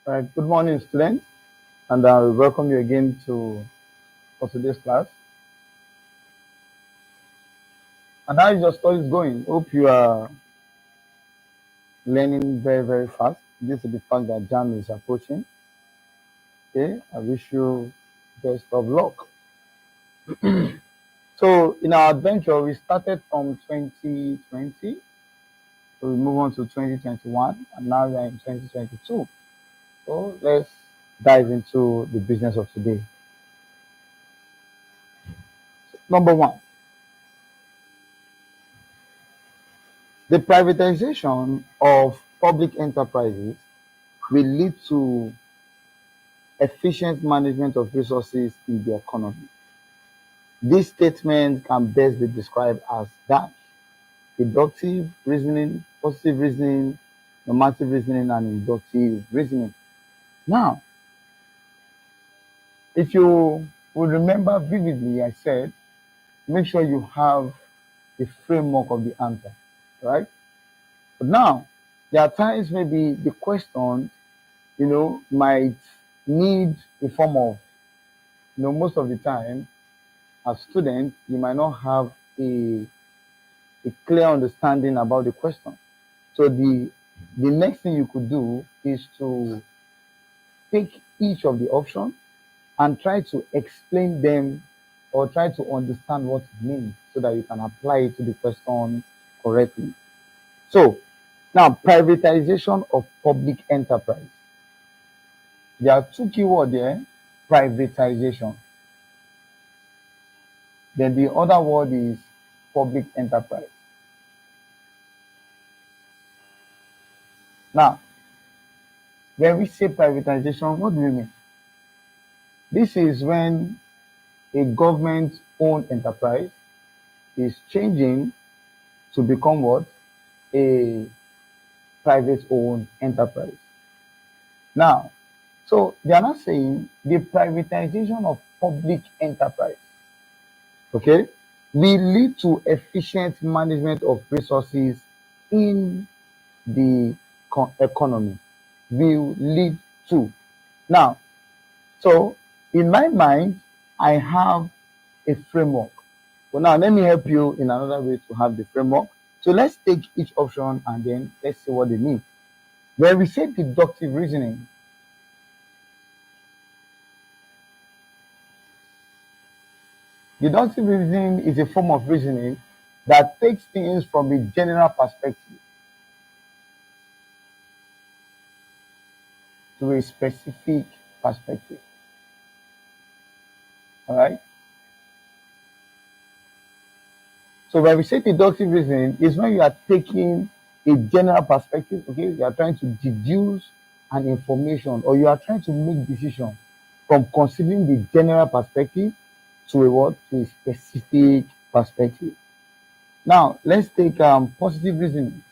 All right. Good morning, students, and I welcome you again for today's class. And how is your studies going? Hope you are learning very, very fast. Due to the fact that Jamb is approaching. Okay, I wish you best of luck. So, in our adventure, we started from 2020, so we move on to 2021, and now we are in 2022. So, let's dive into the business of today. Number one, the privatization of public enterprises will lead to efficient management of resources in the economy. This statement can best be described as that deductive reasoning, positive reasoning, normative reasoning, and inductive reasoning. Now, if you will remember vividly, I said, make sure you have the framework of the answer, right? But now, there are times maybe the question, might need a form of, most of the time, as students, you might not have a clear understanding about the question. So the next thing you could do is to take each of the options and try to explain them or try to understand what it means so that you can apply it to the question correctly. So now, privatization of public enterprise. There are two keywords there, privatization. Then the other word is public enterprise. Now, when we say privatization, what do we mean? This is when a government-owned enterprise is changing to become what? A private-owned enterprise. Now, so they are not saying the privatization of public enterprise, okay, will lead to efficient management of resources in the economy. Will lead to. Now, so in my mind, I have a framework. So now let me help you in another way to have the framework. So let's take each option and then let's see what they mean. When we say deductive reasoning, deductive reasoning is a form of reasoning that takes things from a general perspective to a specific perspective. All right? So when we say deductive reasoning, is when you are taking a general perspective, okay? You are trying to deduce an information or you are trying to make decision from considering the general perspective to a what? To a specific perspective. Now, let's take positive reasoning.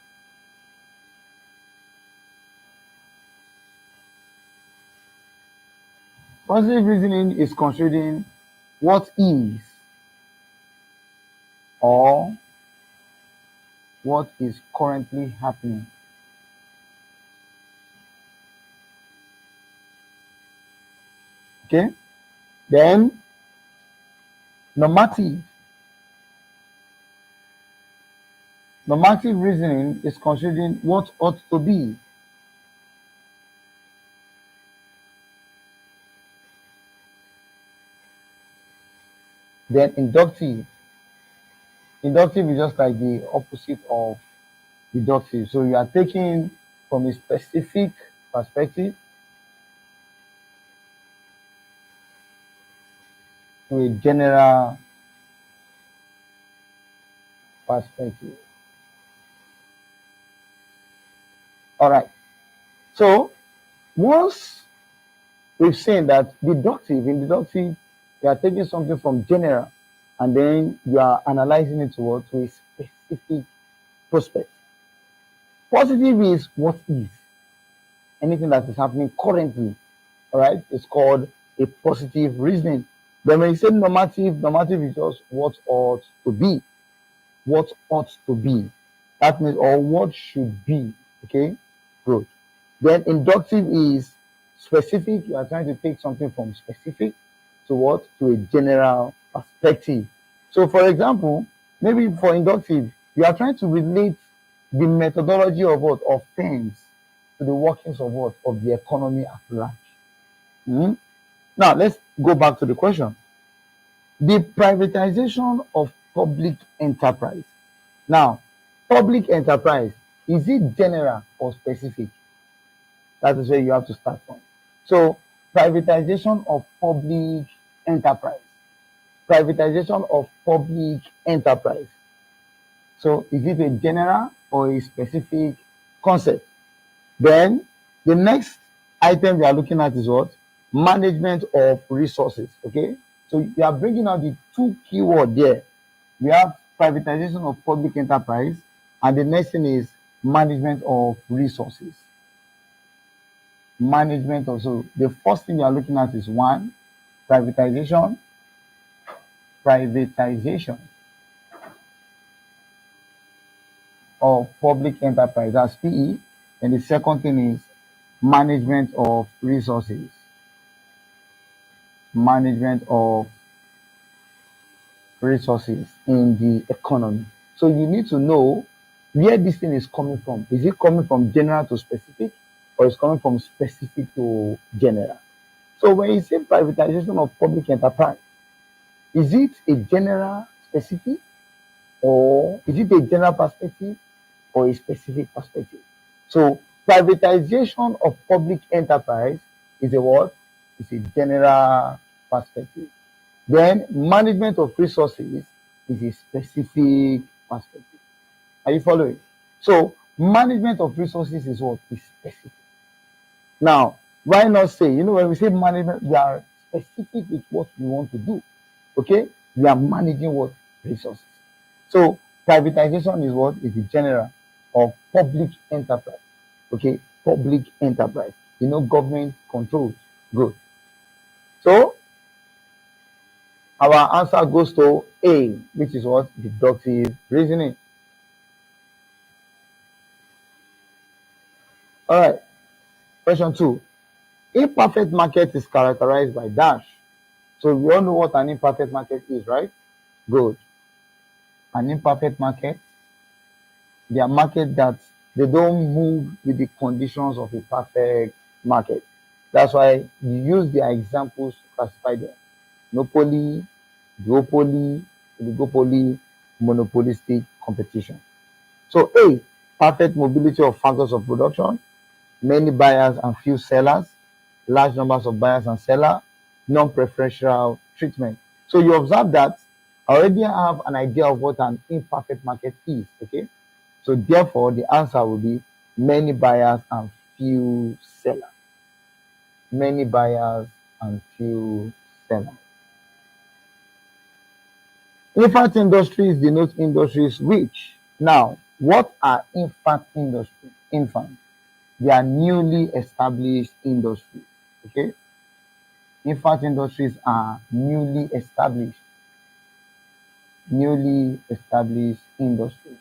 Positive reasoning is considering what is or what is currently happening. Okay? Then, normative. Normative reasoning is considering what ought to be. Then inductive. Inductive is just like the opposite of deductive. So you are taking from a specific perspective to a general perspective. All right. So once we've seen that in deductive, you are taking something from general and then you are analyzing it to a specific prospect. Positive is what is. Anything that is happening currently, all right, it's called a positive reasoning. But when you say normative, normative is just what ought to be. What ought to be. That means, or what should be. Okay, good. Then inductive is Specific, you are trying to take something from specific to what? To a general perspective. So, for example, maybe for inductive, you are trying to relate the methodology of what? Of things to the workings of what? Of the economy at large. Now, let's go back to the question. The privatization of public enterprise. Now, public enterprise, is it general or specific? That is where you have to start from. So, privatization of public enterprise. Privatization of public enterprise. So, is it a general or a specific concept? Then, the next item we are looking at is what? Management of resources. Okay, so you are bringing out the two keywords there. We have privatization of public enterprise, and the next thing is management of resources. Management also. The first thing you are looking at is one, privatization of public enterprise, that's PE. And the second thing is management of resources. Management of resources in the economy. So you need to know where this thing is coming from. Is it coming from general to specific, or is coming from specific to general? So when you say privatization of public enterprise, is it a general specific, or is it a general perspective, or a specific perspective? So privatization of public enterprise is a what? It's a general perspective. Then management of resources is a specific perspective. Are you following? So management of resources is what? Is specific. Now, why not say, when we say management, we are specific with what we want to do. Okay? We are managing what? Resources. So privatization is what? Is the general of public enterprise. Okay? Public enterprise. Government controls. Good. So our answer goes to A, which is what? Deductive reasoning. All right. Question 2. Imperfect market is characterized by dash. So we all know what an imperfect market is, right? Good. An imperfect market, they are market that they don't move with the conditions of a perfect market. That's why you use their examples to classify them. Monopoly, duopoly, oligopoly, monopolistic competition. So A, perfect mobility of factors of production, many buyers and few sellers, large numbers of buyers and sellers, non-preferential treatment. So you observe that I already have an idea of what an imperfect market is, okay? So therefore, the answer will be many buyers and few sellers. Many buyers and few sellers. Infant industries denote industries which. Now, what are infant industries? Infant. They are newly established industries. Okay? Infant industries are newly established industries.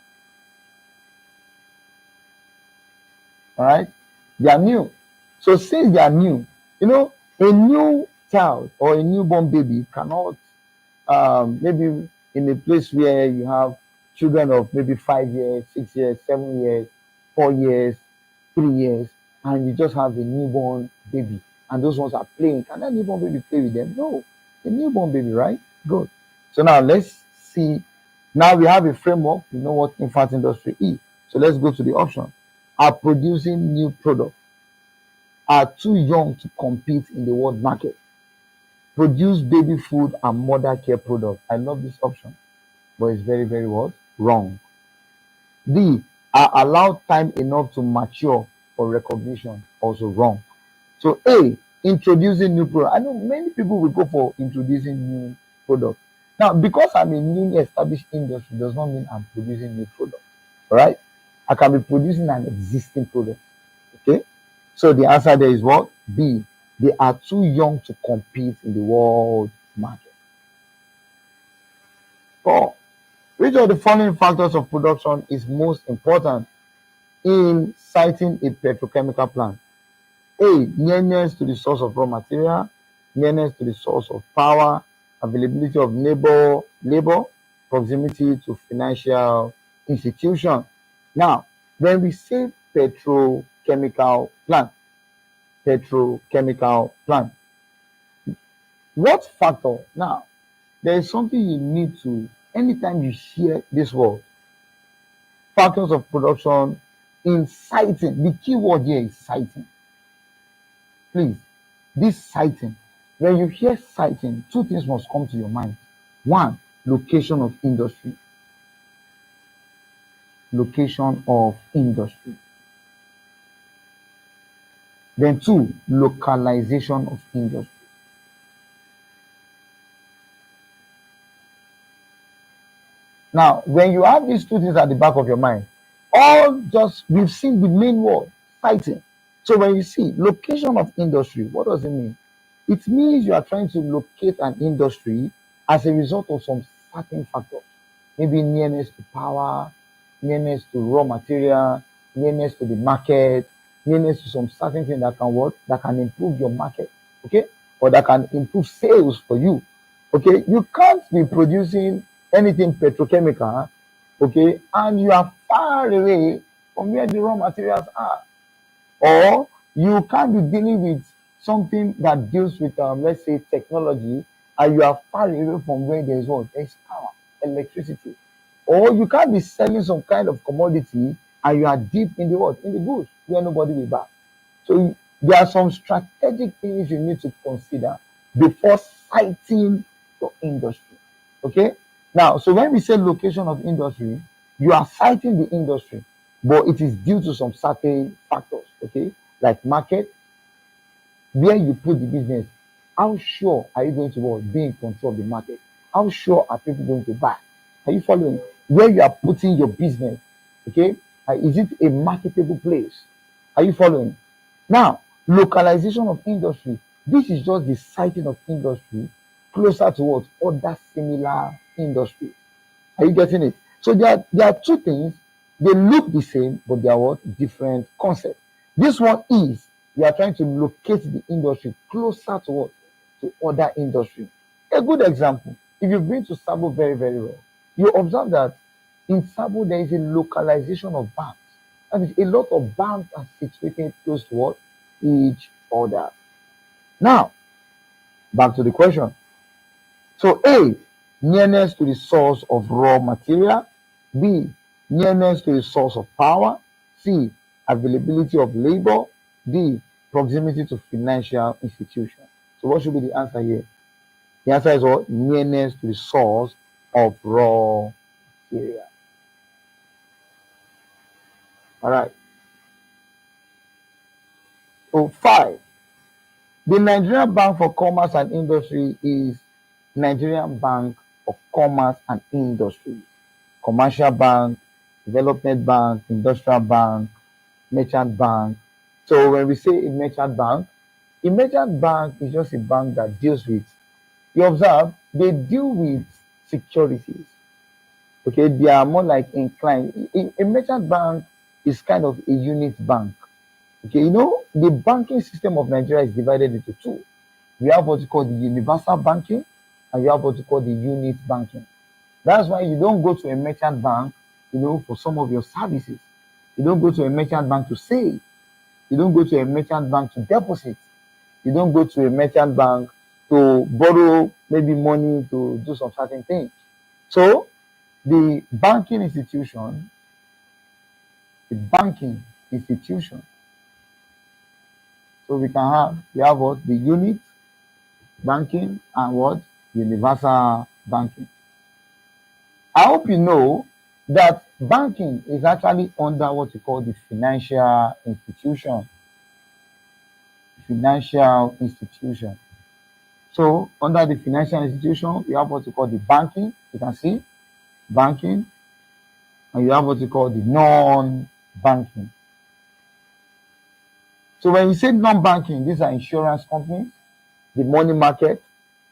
All right? They are new. So since they are new, a new child or a newborn baby cannot, maybe in a place where you have children of maybe 5 years, 6 years, 7 years, 4 years, 3 years, and you just have a newborn baby, and those ones are playing. Can that newborn baby play with them? No. A newborn baby, right? Good. So now let's see. Now we have a framework. We know what infant industry is. So let's go to the option. Are producing new products. Are too young to compete in the world market. Produce baby food and mother care products. I love this option, but it's very, very what? Wrong. D, are allowed time enough to mature for recognition. Also wrong. So A, introducing new product. I know many people will go for introducing new product. Now, because I'm a newly established industry does not mean I'm producing new product. All right? I can be producing an existing product. Okay? So the answer there is what? B. They are too young to compete in the world market. 4. Which of the following factors of production is most important in citing a petrochemical plant? A, nearness to the source of raw material, nearness to the source of power, availability of labor, proximity to financial institution. Now, when we say petrochemical plant, what factor? Now, there is something you need to, anytime you hear this word, factors of production, inciting. The key word here is siting. Please, this siting. When you hear siting, two things must come to your mind. One, location of industry. Location of industry. Then two, localization of industry. Now, when you have these two things at the back of your mind, we've seen the main word, siting. So when you see location of industry, what does it mean? It means you are trying to locate an industry as a result of some certain factors. Maybe nearness to power, nearness to raw material, nearness to the market, nearness to some certain thing that can work, that can improve your market, okay? Or that can improve sales for you. Okay, you can't be producing anything petrochemical, okay, and you are far away from where the raw materials are. Or you can't be dealing with something that deals with, let's say, technology, and you are far away from where there's what? There's power, electricity. Or you can't be selling some kind of commodity and you are deep in the what? In the bush where nobody will buy. So there are some strategic things you need to consider before citing your industry. Okay? Now, so when we say location of industry, you are citing the industry, but it is due to some certain factors, okay? Like market, where you put the business, how sure are you going to be in control of the market? How sure are people going to buy? Are you following? Where you are putting your business, okay? Is it a marketable place? Are you following? Now, localization of industry. This is just the siting of industry closer to what other similar industries. Are you getting it? So there are two things. They look the same, but they are what different concepts. This one is we are trying to locate the industry closer to what to other industry. A good example: if you've been to Sabo very very well, you observe that in Sabo there is a localization of banks. That is, a lot of banks are situated close to what each other. Now, back to the question. So A, nearness to the source of raw material. B, nearness to the source of power. C, availability of labor. D, proximity to financial institutions. So what should be the answer here? The answer is what? Nearness to the source of raw material. All right. So 5. The Nigerian Bank for Commerce and Industry is Nigerian Bank of Commerce and Industry. Commercial bank, development bank, industrial bank, merchant bank. So when we say a merchant bank is just a bank that deals with, you observe, they deal with securities. Okay, they are more like inclined. A merchant bank is kind of a unit bank. Okay, the banking system of Nigeria is divided into two. We have what you call the universal banking and we have what you call the unit banking. That's why you don't go to a merchant bank, for some of your services. You don't go to a merchant bank to save. You don't go to a merchant bank to deposit. You don't go to a merchant bank to borrow maybe money to do some certain things. So the banking institution, so we have what? The unit banking and what? Universal banking. I hope you know that banking is actually under what you call the financial institution. Financial institution. So under the financial institution, we have what you call the banking. You can see banking, and you have what you call the non-banking. So when you say non-banking, these are insurance companies, the money market,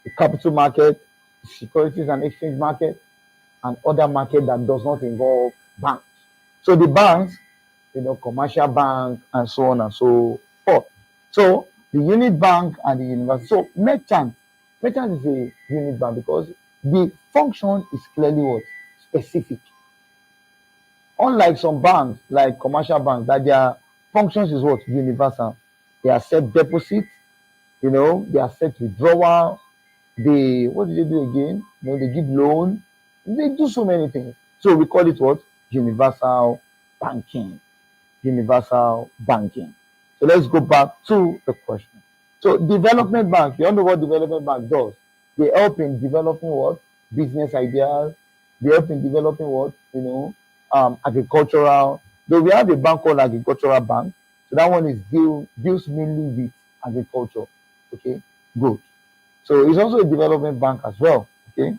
the capital market, the securities and exchange market, and other market that does not involve banks. So the banks, commercial bank, and so on and so forth. So the unit bank and the universal. So merchant is a unit bank because the function is clearly what specific. Unlike some banks, like commercial banks, that their functions is what universal. They accept deposits, they accept withdrawal. They what do they do again? They give loan. They do so many things. So we call it what universal banking. Universal banking. So let's go back to the question. So development bank, you all know what development bank does. They help in developing what? Business ideas. They help in developing what? Agricultural. Though we have a bank called agricultural bank. So that one is deals mainly with agriculture. Okay, good. So it's also a development bank as well. Okay.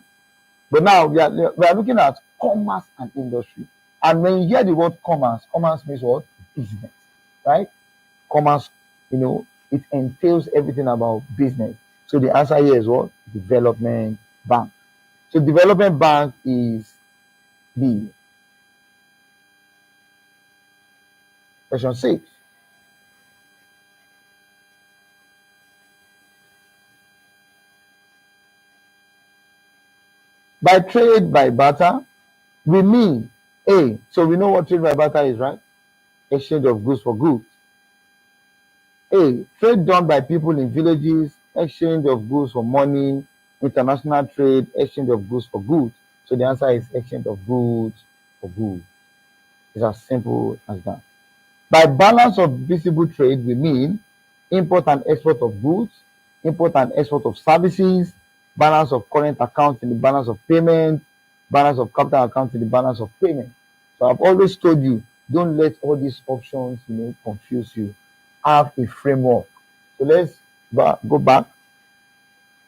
But now we are looking at commerce and industry. And when you hear the word commerce means what? Business, right? Commerce, it entails everything about business. So the answer here is what? Development bank. So development bank is the question 6. By trade by barter, we mean A. So we know what trade by barter is, right? Exchange of goods for goods. A. Trade done by people in villages, exchange of goods for money, international trade, exchange of goods for goods. So the answer is exchange of goods for goods. It's as simple as that. By balance of visible trade, we mean import and export of goods, import and export of services, balance of current account in the balance of payment, balance of capital account in the balance of payment. So I've always told you, don't let all these options, confuse you. Have a framework. So let's go back.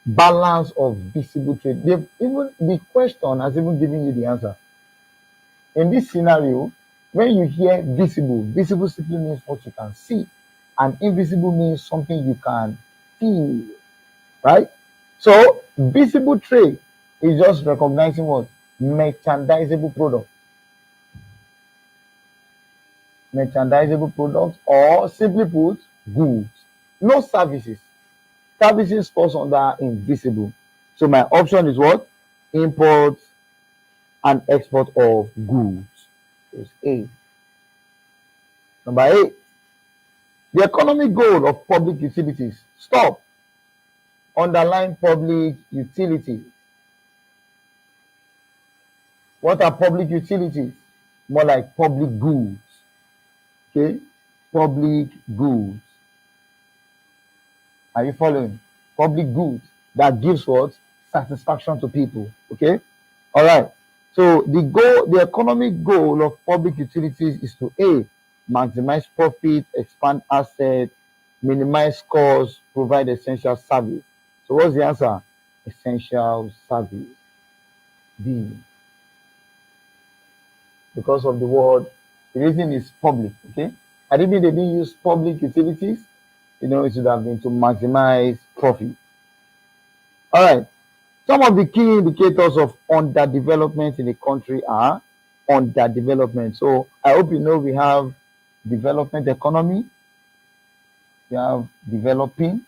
Balance of visible trade. Even the question has even given you the answer. In this scenario, when you hear visible simply means what you can see, and invisible means something you can feel, right? So visible trade is just recognizing what merchandisable product, or simply put, goods. No services. Services falls under invisible. So my option is what? Import and export of goods. Is A. Number 8. The economic goal of public utilities. Stop. Underline public utilities. What are public utilities? More like public goods. Okay? Public goods. Are you following? Public goods that gives what? Satisfaction to people. Okay? All right. So the economic goal of public utilities is to A, maximize profit, expand assets, minimize costs, provide essential service. So what's the answer? Essential service. D. Because of the word, the reason is public. Okay. I didn't mean they didn't use public utilities. It should have been to maximize profit. All right. Some of the key indicators of underdevelopment in the country are underdevelopment. So I hope you know we have development economy, we have developing,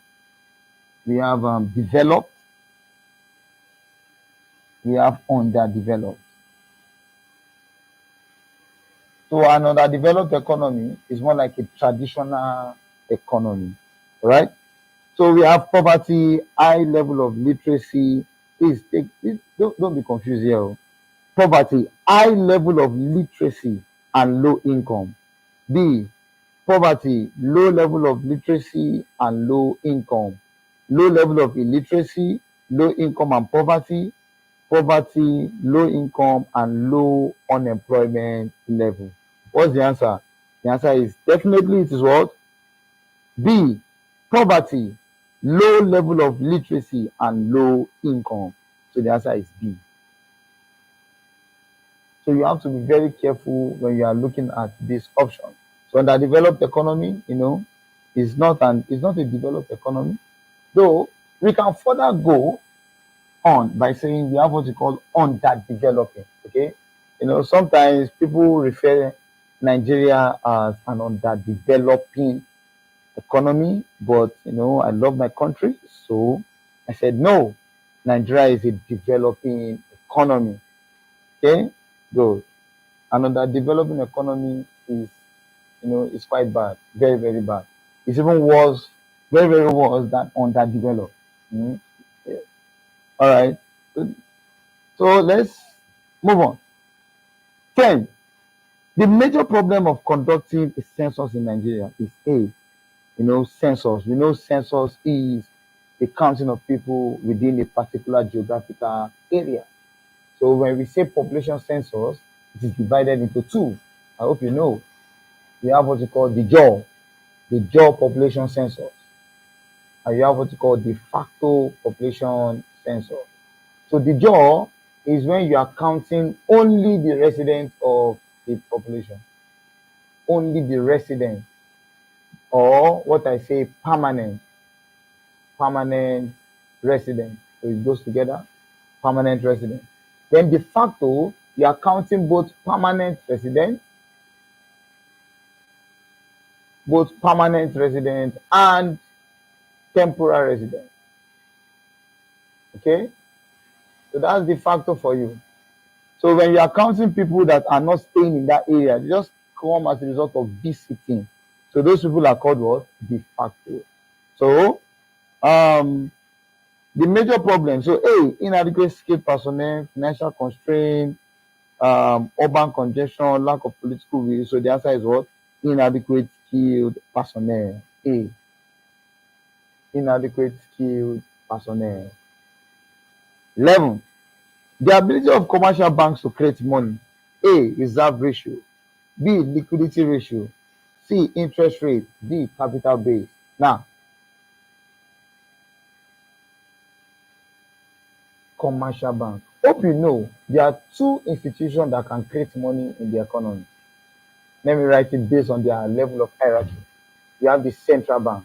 we have developed, we have underdeveloped. So an underdeveloped economy is more like a traditional economy, right? So we have poverty, high level of literacy. Don't be confused here. Poverty, high level of literacy and low income. B, poverty, low level of literacy and low income. Low level of illiteracy, low income and poverty. Poverty, low income and low unemployment level. What's the answer? The answer is definitely it is what? B, poverty, low level of literacy and low income. So the answer is B. So you have to be very careful when you are looking at this option. So underdeveloped economy, is not a developed economy. Though we can further go on by saying we have what we call underdeveloping. Okay, sometimes people refer Nigeria as an underdeveloping economy, but I love my country, so I said no. Nigeria is a developing economy. Okay, good. Another developing economy is quite bad, very very bad. It's even worse, very very worse than underdeveloped. Mm. Yeah. All right. So let's move on. 10. The major problem of conducting a census in Nigeria is census. We know census is the counting of people within a particular geographical area. So when we say population census, it is divided into two. I hope you know. We have what you call the jaw population census, and you have what you call de facto population census. So the jaw is when you are counting only the residents of the population, only the residents, or what I say permanent resident. So it goes together, permanent resident. Then de facto, you are counting both permanent resident and temporary resident. Okay, so that's de facto for you. So when you are counting people that are not staying in that area, they just come as a result of visiting. So those people are called what? De facto. So the major problem. So A, inadequate skilled personnel, financial constraint, urban congestion, lack of political will. So the answer is what? Inadequate skilled personnel. A, inadequate skilled personnel. 11. The ability of commercial banks to create money. A, reserve ratio. B, liquidity ratio. C, interest rate. D, capital base. Now, commercial bank. Hope you know there are two institutions that can create money in the economy. Let me write it based on their level of hierarchy. You have the central bank.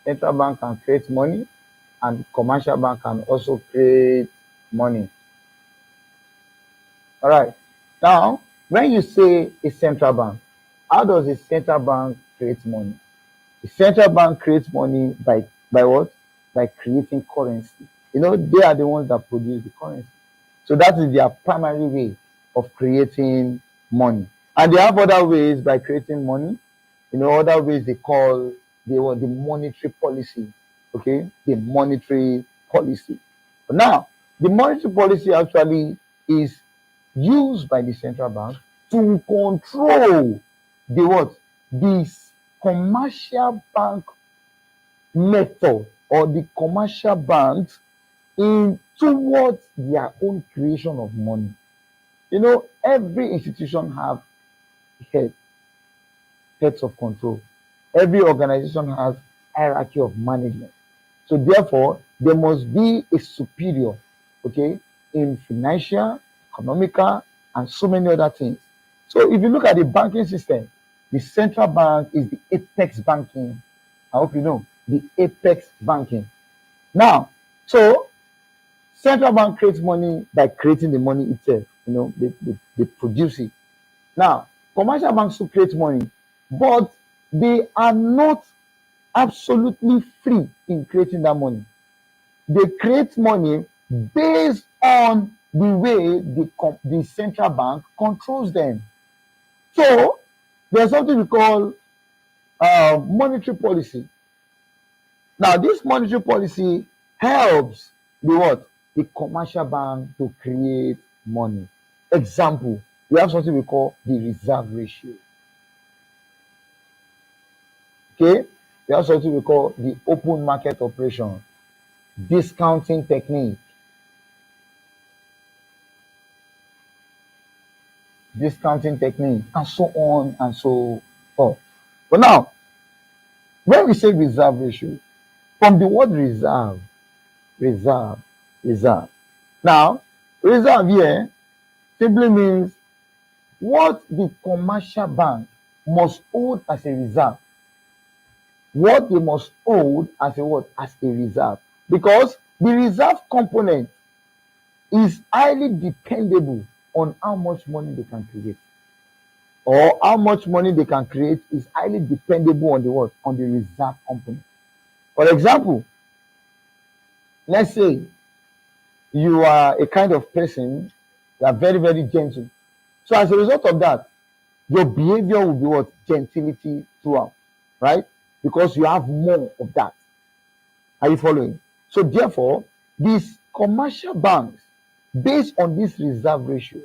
Central bank can create money, and commercial bank can also create money. All right. Now, when you say a central bank, how does a central bank create money? The central bank creates money by what? By creating currency. They are the ones that produce the currency. So that is their primary way of creating money. And they have other ways by creating money. Other ways they call the monetary policy. Okay, the monetary policy. But now, the monetary policy actually is used by the central bank to control the what? This commercial bank method, or the commercial banks in towards their own creation of money. Every institution have head, heads of control. Every organization has hierarchy of management. So therefore, there must be a superior, okay, in financial, economical, and so many other things. So if you look at the banking system, the central bank is the apex banking. I hope you know the apex banking. Now, so central bank creates money by creating the money itself. They produce it. Now, commercial banks to create money, but they are not absolutely free in creating that money. They create money based on the way the central bank controls them. So there's something we call monetary policy. Now, this monetary policy helps the what? The commercial bank to create money. Example, we have something we call the reserve ratio. Okay, we have something we call the open market operation, discounting technique, and so on and so forth. But now, when we say reserve ratio, from the word reserve, reserve. Now, reserve here simply means what the commercial bank must hold as a reserve. What they must hold as a what? As a reserve. Because the reserve component is highly dependable on how much money they can create. or how much money they can create is highly dependable on the what? On the reserve company. For example, let's say you are a kind of person, you are very, very gentle. So as a result of that, your behavior will be what? Gentility throughout, right? Because you have more of that. Are you following? So therefore, these commercial banks, based on this reserve ratio,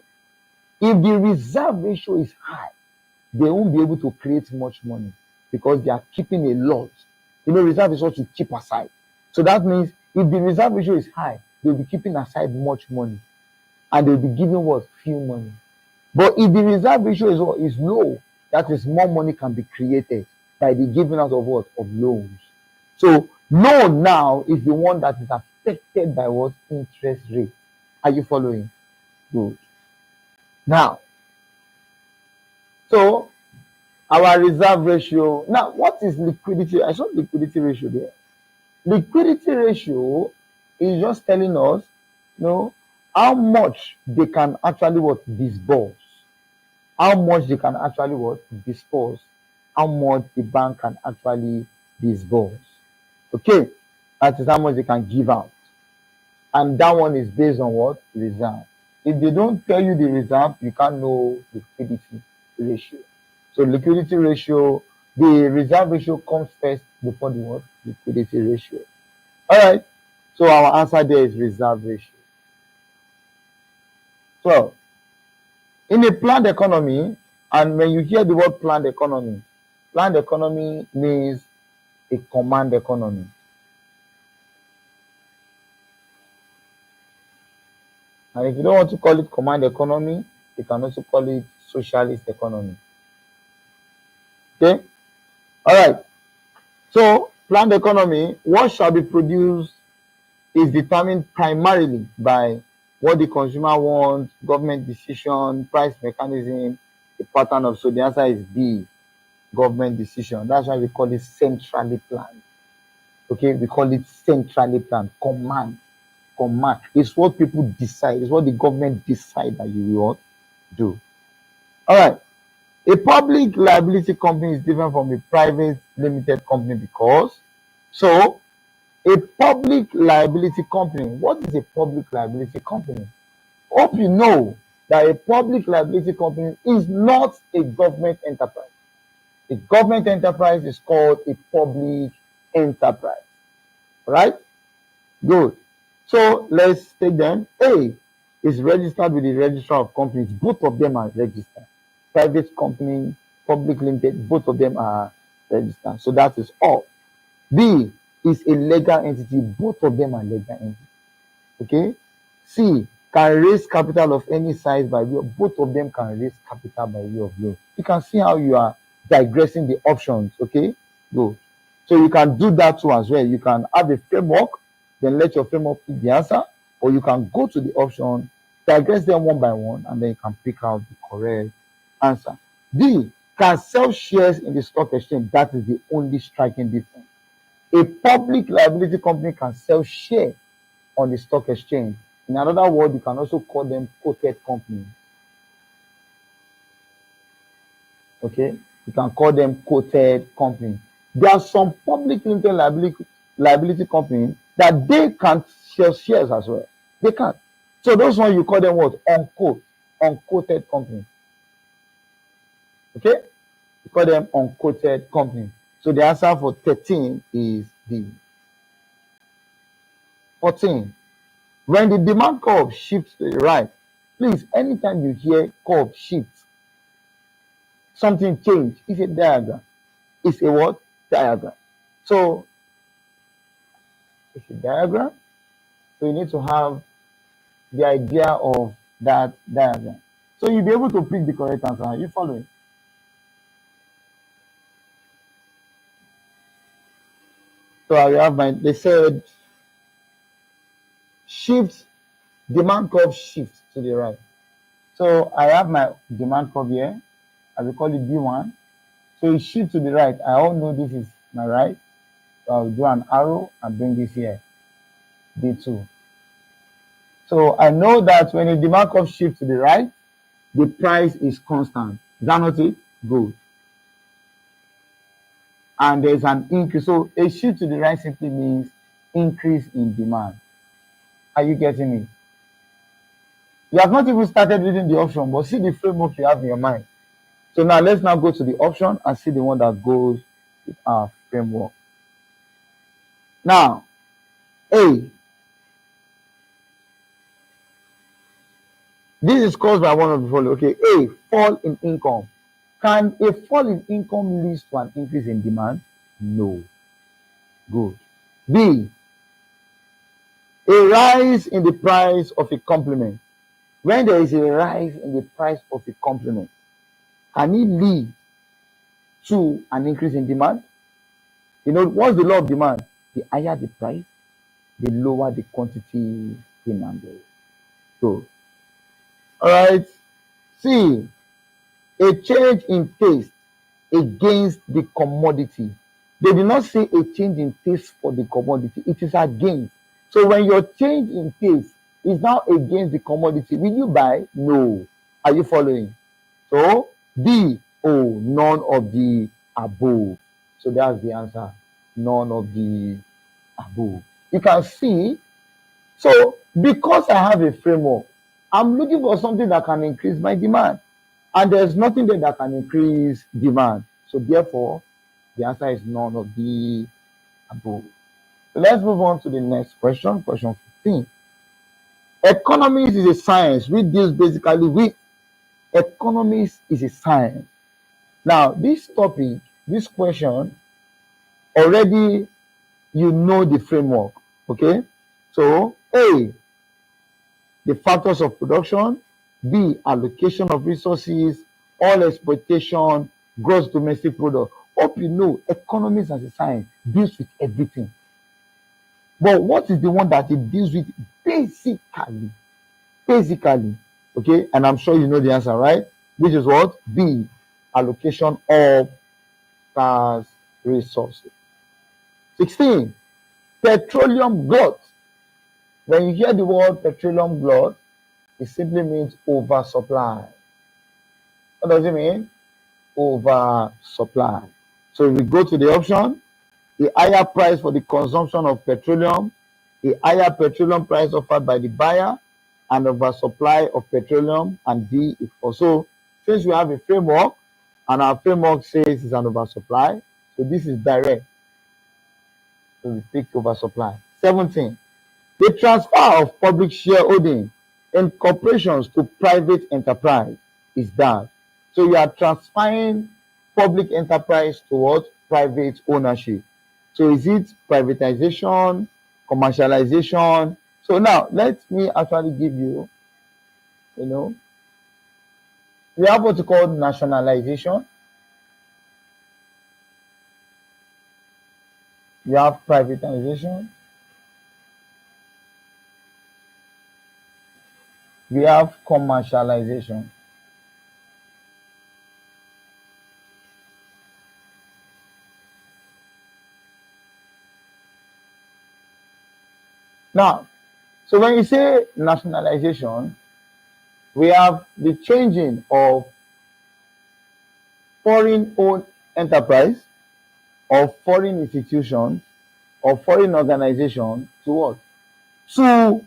if the reserve ratio is high, they won't be able to create much money because they are keeping a lot. You know, reserve is what you keep aside. So that means if the reserve ratio is high, they'll be keeping aside much money and they'll be giving what? Few money. But if the reserve ratio is low, that is more money can be created by the giving out of what? Of loans. So loan now is the one that is affected by what? Interest rate. Are you following? Good. Now, so our reserve ratio. Now, what is liquidity? I saw liquidity ratio there. Liquidity ratio is just telling us, you know, how much they can actually what? Disburse. How much they can actually what? Disperse. How much the bank can actually disburse. Okay, that is how much they can give out. And that one is based on what? Reserve. If they don't tell you the reserve, you can't know liquidity ratio. So liquidity ratio, the reserve ratio comes first before the what? Liquidity ratio. All right. So our answer there is reserve ratio. So in a planned economy, and when you hear the word planned economy means a command economy. And if you don't want to call it command economy, you can also call it socialist economy. Okay? All right. So, planned economy, what shall be produced is determined primarily by what the consumer wants, government decision, price mechanism, the pattern of. So, the answer is B, government decision. That's why we call it centrally planned. Okay? We call it centrally planned. Command. It's what people decide. It's what the government decide that you will do. All right. A public liability company is different from a private limited company because so a public liability company. What is a public liability company? Hope you know that a public liability company is not a government enterprise. A government enterprise is called a public enterprise. Right? Good. So let's take them. A is registered with the registrar of companies. Both of them are registered. Private company, public limited, both of them are registered. So that is all. B is a legal entity. Both of them are legal entities. Okay. C can raise capital of any size by way of, both of them can raise capital by way of loan. You can see how you are digressing the options. Okay. Go. So you can do that too as well. You can have a framework, then let your framework pick the answer, or you can go to the option, digress them one by one, and then you can pick out the correct answer. D can sell shares in the stock exchange. That is the only striking difference. A public liability company can sell shares on the stock exchange. In another word, you can also call them quoted companies. Okay, you can call them quoted companies. There are some public limited liability companies that they can't sell shares as well. They can't. So those ones you call them what? Unquoted companies. Okay, you call them unquoted companies. So the answer for 13 is D. 14. When the demand curve shifts to the right, please, anytime you hear curve shift, something change, it's a diagram. It's a what? Diagram. So it's a diagram. So you need to have the idea of that diagram. So you'll be able to pick the correct answer. Are you following? So I have they said shift, demand curve shift to the right. So I have my demand curve here. I will call it D1. So it shift to the right. I all know this is my right. So I'll do an arrow and bring this here. D2. So I know that when a demand curve shifts to the right, the price is constant. Is that not it? Good. And there's an increase. So a shift to the right simply means increase in demand. Are you getting it? You have not even started reading the option, but see the framework you have in your mind. So now let's now go to the option and see the one that goes with our framework. Now, A. This is caused by one of the following. Okay, A. Fall in income. Can a fall in income lead to an increase in demand? No. Good. B. A rise in the price of a complement. When there is a rise in the price of a complement, can it lead to an increase in demand? You know, what's the law of demand? The higher the price, the lower the quantity demanded. So, all right. C. A change in taste against the commodity. They did not say a change in taste for the commodity. It is against. So when your change in taste is now against the commodity, will you buy? No. Are you following? So D. Oh, none of the above. So that's the answer. None of the above. You can see. So because I have a framework, I'm looking for something that can increase my demand. And there's nothing there that can increase demand. So therefore, the answer is none of the above. So let's move on to the next question, question 15. Economics is a science which deals basically with economics is a science. Now, this topic, this question, already you know the framework. Okay? So A, the factors of production. B, allocation of resources, all exploitation, gross domestic product. Hope you know economics as a science deals with everything. But what is the one that it deals with basically? Basically, okay, and I'm sure you know the answer, right? Which is what? B, allocation of scarce resources. 16, petroleum glut. When you hear the word petroleum glut, it simply means oversupply. What does it mean? Oversupply. So if we go to the option, a higher price for the consumption of petroleum, a higher petroleum price offered by the buyer, and oversupply of petroleum, and D is also. Since we have a framework, and our framework says it's an oversupply, so this is direct. So we pick oversupply. 17. The transfer of public shareholding in corporations to private enterprise is that. So you are transferring public enterprise towards private ownership. So is it privatization, commercialization? So now let me actually give you, we have what you call nationalization. We have privatization. We have commercialization. Now, so when you say nationalization, we have the changing of foreign-owned enterprise or foreign institutions or foreign organization to what? To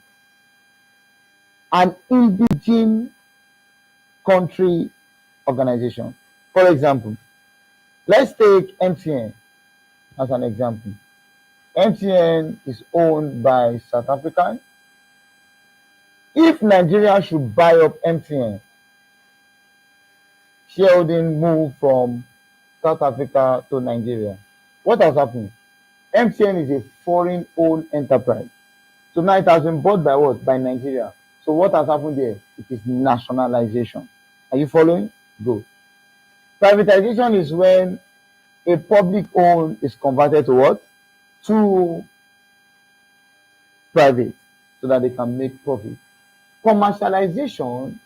an indigenous country organization. For example, let's take MTN as an example. MTN is owned by South African. If Nigeria should buy up MTN, shareholding move from South Africa to Nigeria, what has happened? MTN is a foreign-owned enterprise. So now it has been bought by what? By Nigeria. So what has happened there? It is nationalization. Are you following? Good. Privatization is when a public own is converted to what? To private, so that they can make profit. Commercialization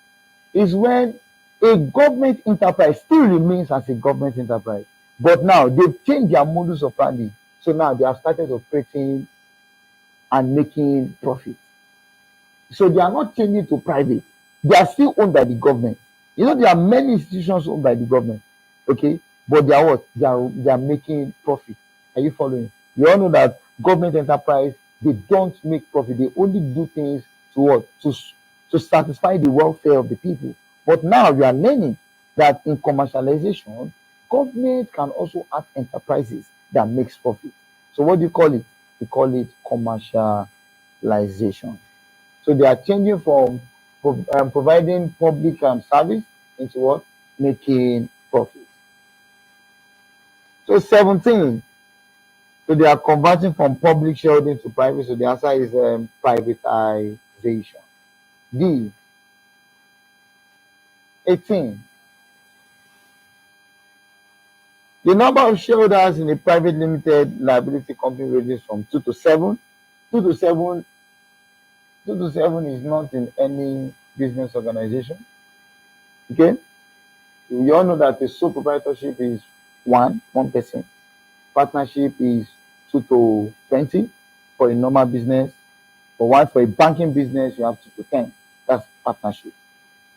is when a government enterprise still remains as a government enterprise, but now they've changed their modus operandi. So now they have started operating and making profit. So they are not changing to private. They are still owned by the government. You know, there are many institutions owned by the government, okay, but they are what? They are making profit. Are you following? We all know that government enterprise, they don't make profit. They only do things to what? To satisfy the welfare of the people. But now we are learning that in commercialization, government can also have enterprises that makes profit. So what do you call it? We call it commercialization. So they are changing from providing public service into what? Making profit. So 17. So they are converting from public shareholding to private. So the answer is privatization. D. 18. The number of shareholders in a private limited liability company ranges from 2 to 7. 2 to 7, 2 to 7 is not in any business organization. Okay? We all know that the sole proprietorship is one person. Partnership is 2 to 20 for a normal business. For a banking business, you have 2 to 10. That's partnership.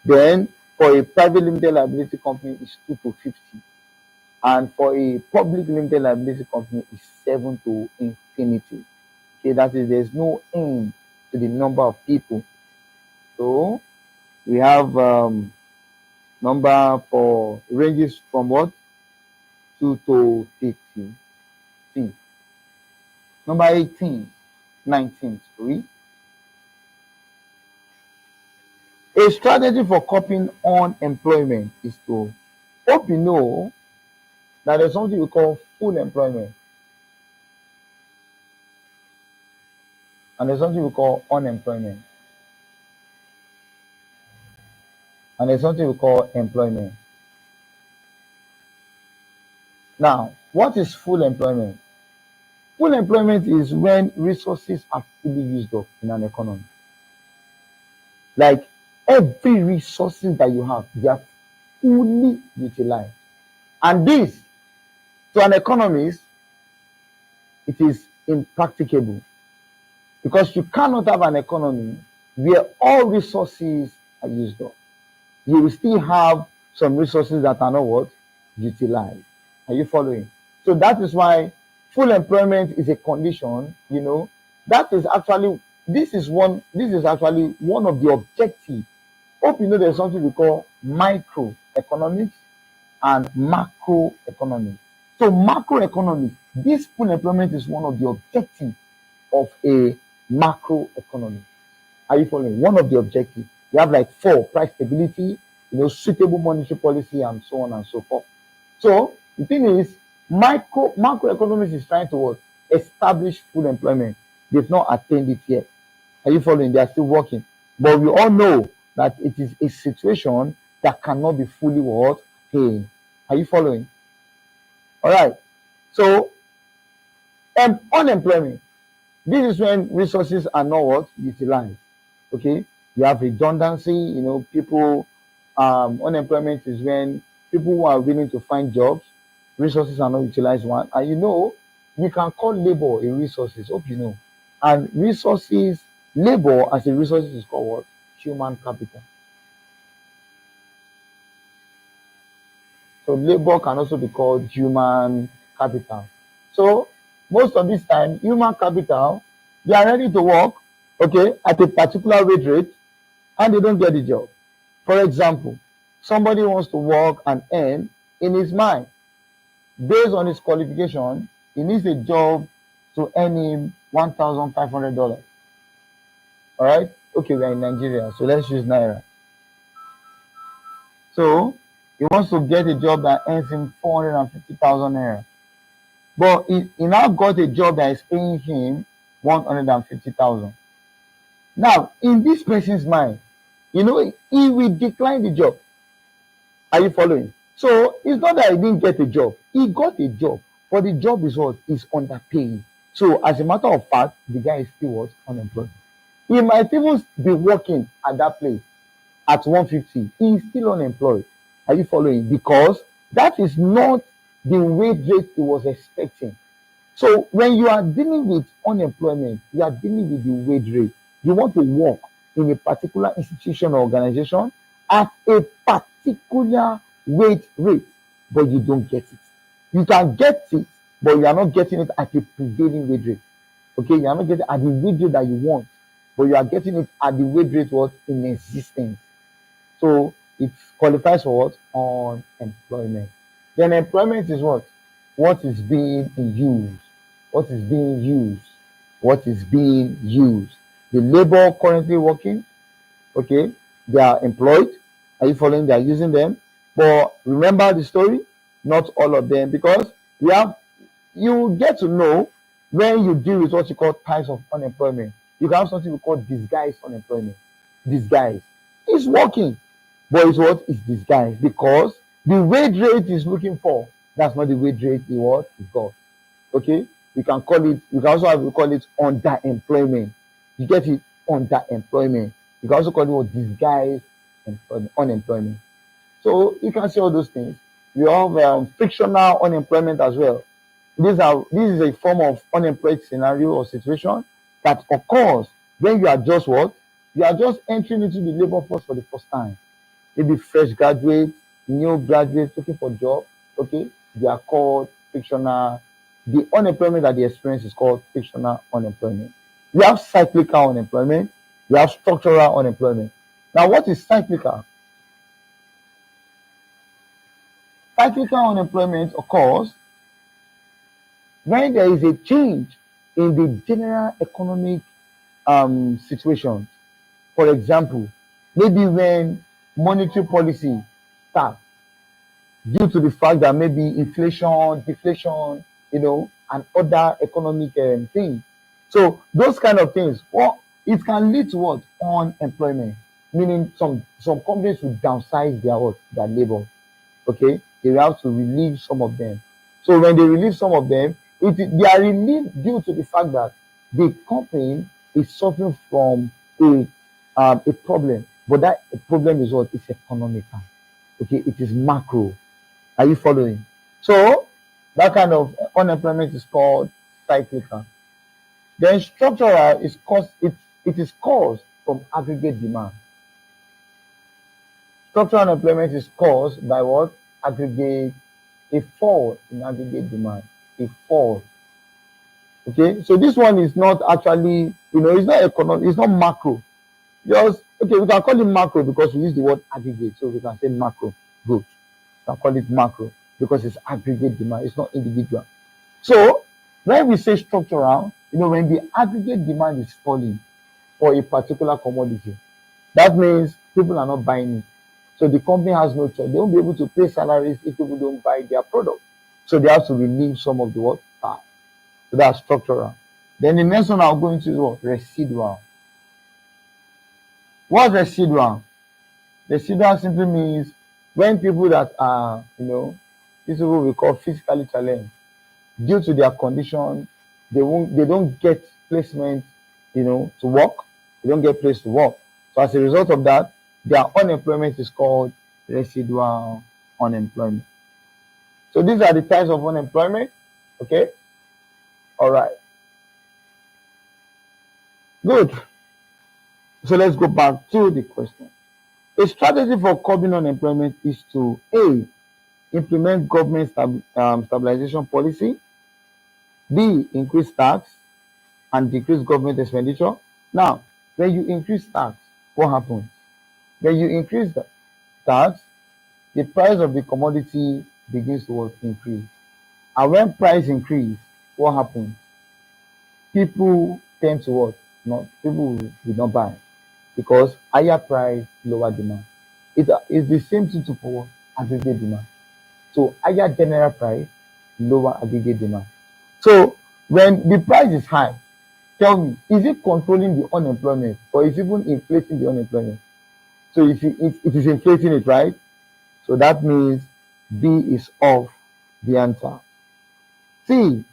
Then for a private limited liability company, it's 2 to 50. And for a public limited liability company, it's 7 to infinity. Okay, that is, there's no end to the number of people. So we have number for ranges from what? 2 to 50. See. Number 18, 19, sorry. A strategy for coping unemployment is to hope you know that there's something we call full employment and there's something we call unemployment and there's something we call employment. Now, what is full employment? Full employment is when resources are fully used up in an economy. Like every resources that you have, they are fully utilized. And this, to an economist, it is impracticable because you cannot have an economy where all resources are used up. You will still have some resources that are not what? Utilized. Are you following? So that is why full employment is a condition, that is actually this is actually one of the objectives. Hope you know there's something we call microeconomics and macroeconomics. So macroeconomics, this full employment is one of the objectives of a macroeconomy. Are you following? One of the objectives. We have like 4: price stability, suitable monetary policy, and so on and so forth. So the thing is, macroeconomics is trying to establish full employment. They've not attained it yet. Are you following? They are still working. But we all know that it is a situation that cannot be fully attained. Are you following? All right. So unemployment. This is when resources are not utilized. Okay, you have redundancy. People. Unemployment is when people who are willing to find jobs, resources are not utilized. One, and we can call labor a resources. Hope you know, and resources, labor as a resource is called what? Human capital. So labor can also be called human capital. So most of this time, human capital, they are ready to work, okay, at a particular wage rate, and they don't get the job. For example, somebody wants to work and earn in his mind. Based on his qualification, he needs a job to earn him $1,500. All right? Okay, we're in Nigeria, so let's use Naira. So he wants to get a job that earns him 450,000 Naira. But he now got a job that is paying him 150,000. Now, in this person's mind, he will decline the job. Are you following? So it's not that he didn't get a job. He got a job, but the job is what? Is underpaid. So as a matter of fact, the guy is still unemployed. He might even be working at that place at 150. He is still unemployed. Are you following? Because that is not the wage rate he was expecting. So when you are dealing with unemployment, you are dealing with the wage rate. You want to work in a particular institution or organization, at a particular wage rate, but you don't get it. You can get it, but you are not getting it at a prevailing wage rate. Okay, you are not getting it at the wage rate that you want, but you are getting it at the wage rate was in existence. So it qualifies for what? Unemployment. Then employment is what? What is being used. What is being used. What is being used. The labor currently working, okay, they are employed. Are you following? They are using them. But remember the story? Not all of them, because we have you get to know when you deal with what you call types of unemployment. You can have something we call disguised unemployment. Disguise. It's working, but it's what is disguised because the wage rate is looking for. That's not the wage rate he what he got. Okay, you can call it. You can also have to call it underemployment. You get it? Underemployment. You can also call it what disguised unemployment. So you can see all those things. We have frictional unemployment as well. This is a form of unemployed scenario or situation that occurs when you are just what? You are just entering into the labor force for the first time. Maybe fresh graduates, new graduates looking for job. Okay, they are called frictional. The unemployment that they experience is called frictional unemployment. We have cyclical unemployment. We have structural unemployment. Now, what is cyclical? Cyclical unemployment occurs when there is a change in the general economic situation. For example, maybe when monetary policy starts due to the fact that maybe inflation, deflation, and other economic things. So those kind of things, well, it can lead to what? Unemployment, meaning some companies will downsize their labor. Okay, they will have to relieve some of them. So when they relieve some of them, they are relieved due to the fact that the company is suffering from a problem, but that problem is what? It's economical. Okay, it is macro. Are you following? So that kind of unemployment is called cyclical. Then structural is it is caused from aggregate demand. Structural unemployment is caused by what? Aggregate, a fall in aggregate demand. A fall. Okay, so this one is not actually, it's not economic, it's not macro. Just okay, we can call it macro because we use the word aggregate, so we can say macro. Good. We can call it macro because it's aggregate demand, it's not individual. So when we say structural, when the aggregate demand is falling for a particular commodity, that means people are not buying it. So the company has no choice. They won't be able to pay salaries if people don't buy their product. So they have to relieve some of the what? So that's structural. Then the next one I'll go into is what? Residual. What's residual? Residual simply means when people that are, these people we call physically challenged, due to their condition, they don't get placement, to work. They don't get place to work. So as a result of that, their unemployment is called residual unemployment. So these are the types of unemployment. Okay. All right. Good. So let's go back to the question. A strategy for curbing unemployment is to A, implement government stabilization policy, B, increase tax and decrease government expenditure. Now, when you increase tax, what happens? When you increase the tax, the price of the commodity begins to increase. And when price increase, what happens? People tend to what? Not people will not buy because higher price, lower demand. It's the same thing to for aggregate demand. So higher general price, lower aggregate demand. So when the price is high, tell me, is it controlling the unemployment or is it even inflating the unemployment? So if it is inflating it, right? So that means B is off the answer. C,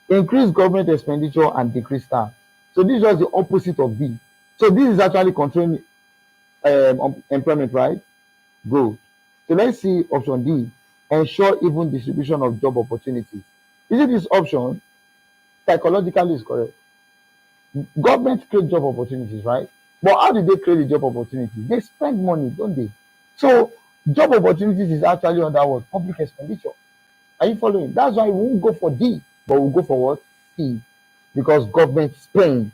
increase government expenditure and decrease tax. So this is just the opposite of B. So this is actually controlling employment, right? Good. So let's see option D, ensure even distribution of job opportunities. Is it this option? Psychologically is correct. Government create job opportunities, right? But how do they create the job opportunities? They spend money, don't they? So job opportunities is actually under what? Public expenditure. Are you following? That's why we won't go for D, but we'll go for what? C. Because government spends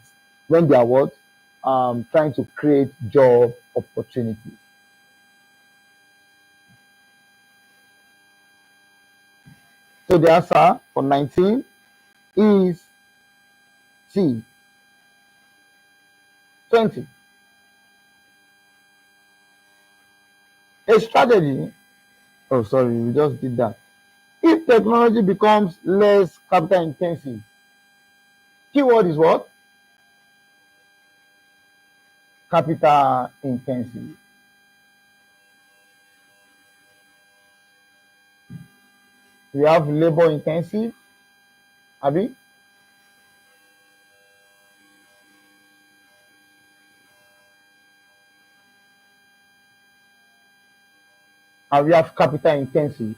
when they are what? Trying to create job opportunities. So the answer for 19 is C. 20. A strategy. Oh, sorry, we just did that. If technology becomes less capital intensive, keyword is what? Capital intensive. We have labor intensive, Abi, and we have capital intensive.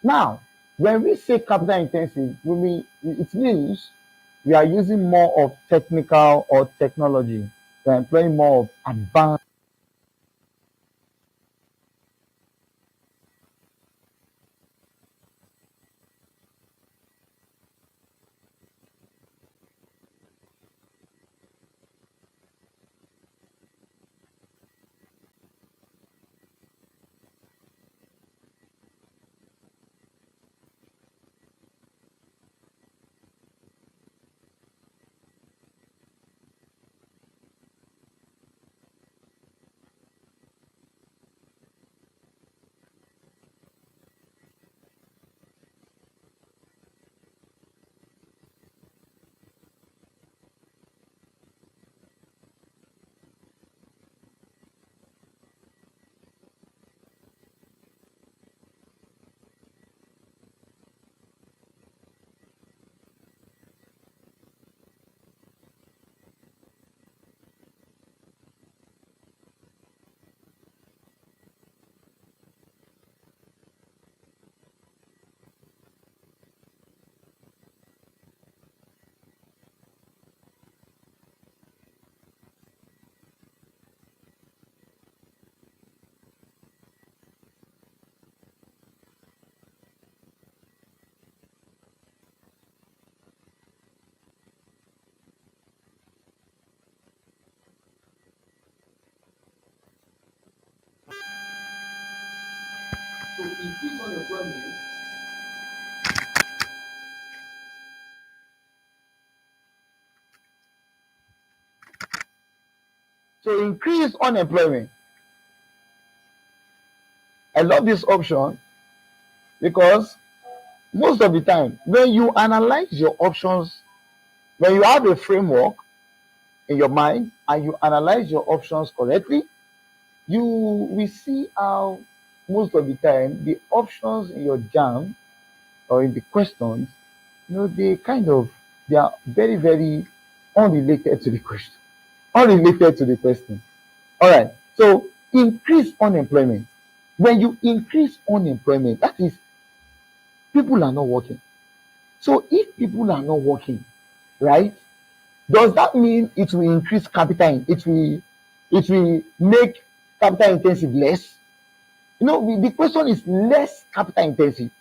Now, when we say capital intensive, it means we are using more of technical or technology. We are employing more of advanced. To increase unemployment, I love this option because most of the time, when you analyze your options, when you have a framework in your mind and you analyze your options correctly, you will see how most of the time the options in your jam or in the questions, they are very, very unrelated to the question. Unrelated to the question. All right. So increase unemployment. When you increase unemployment, that is people are not working. So if people are not working, right? Does that mean it will increase capital? It will make capital intensive less? The question is less capital intensive.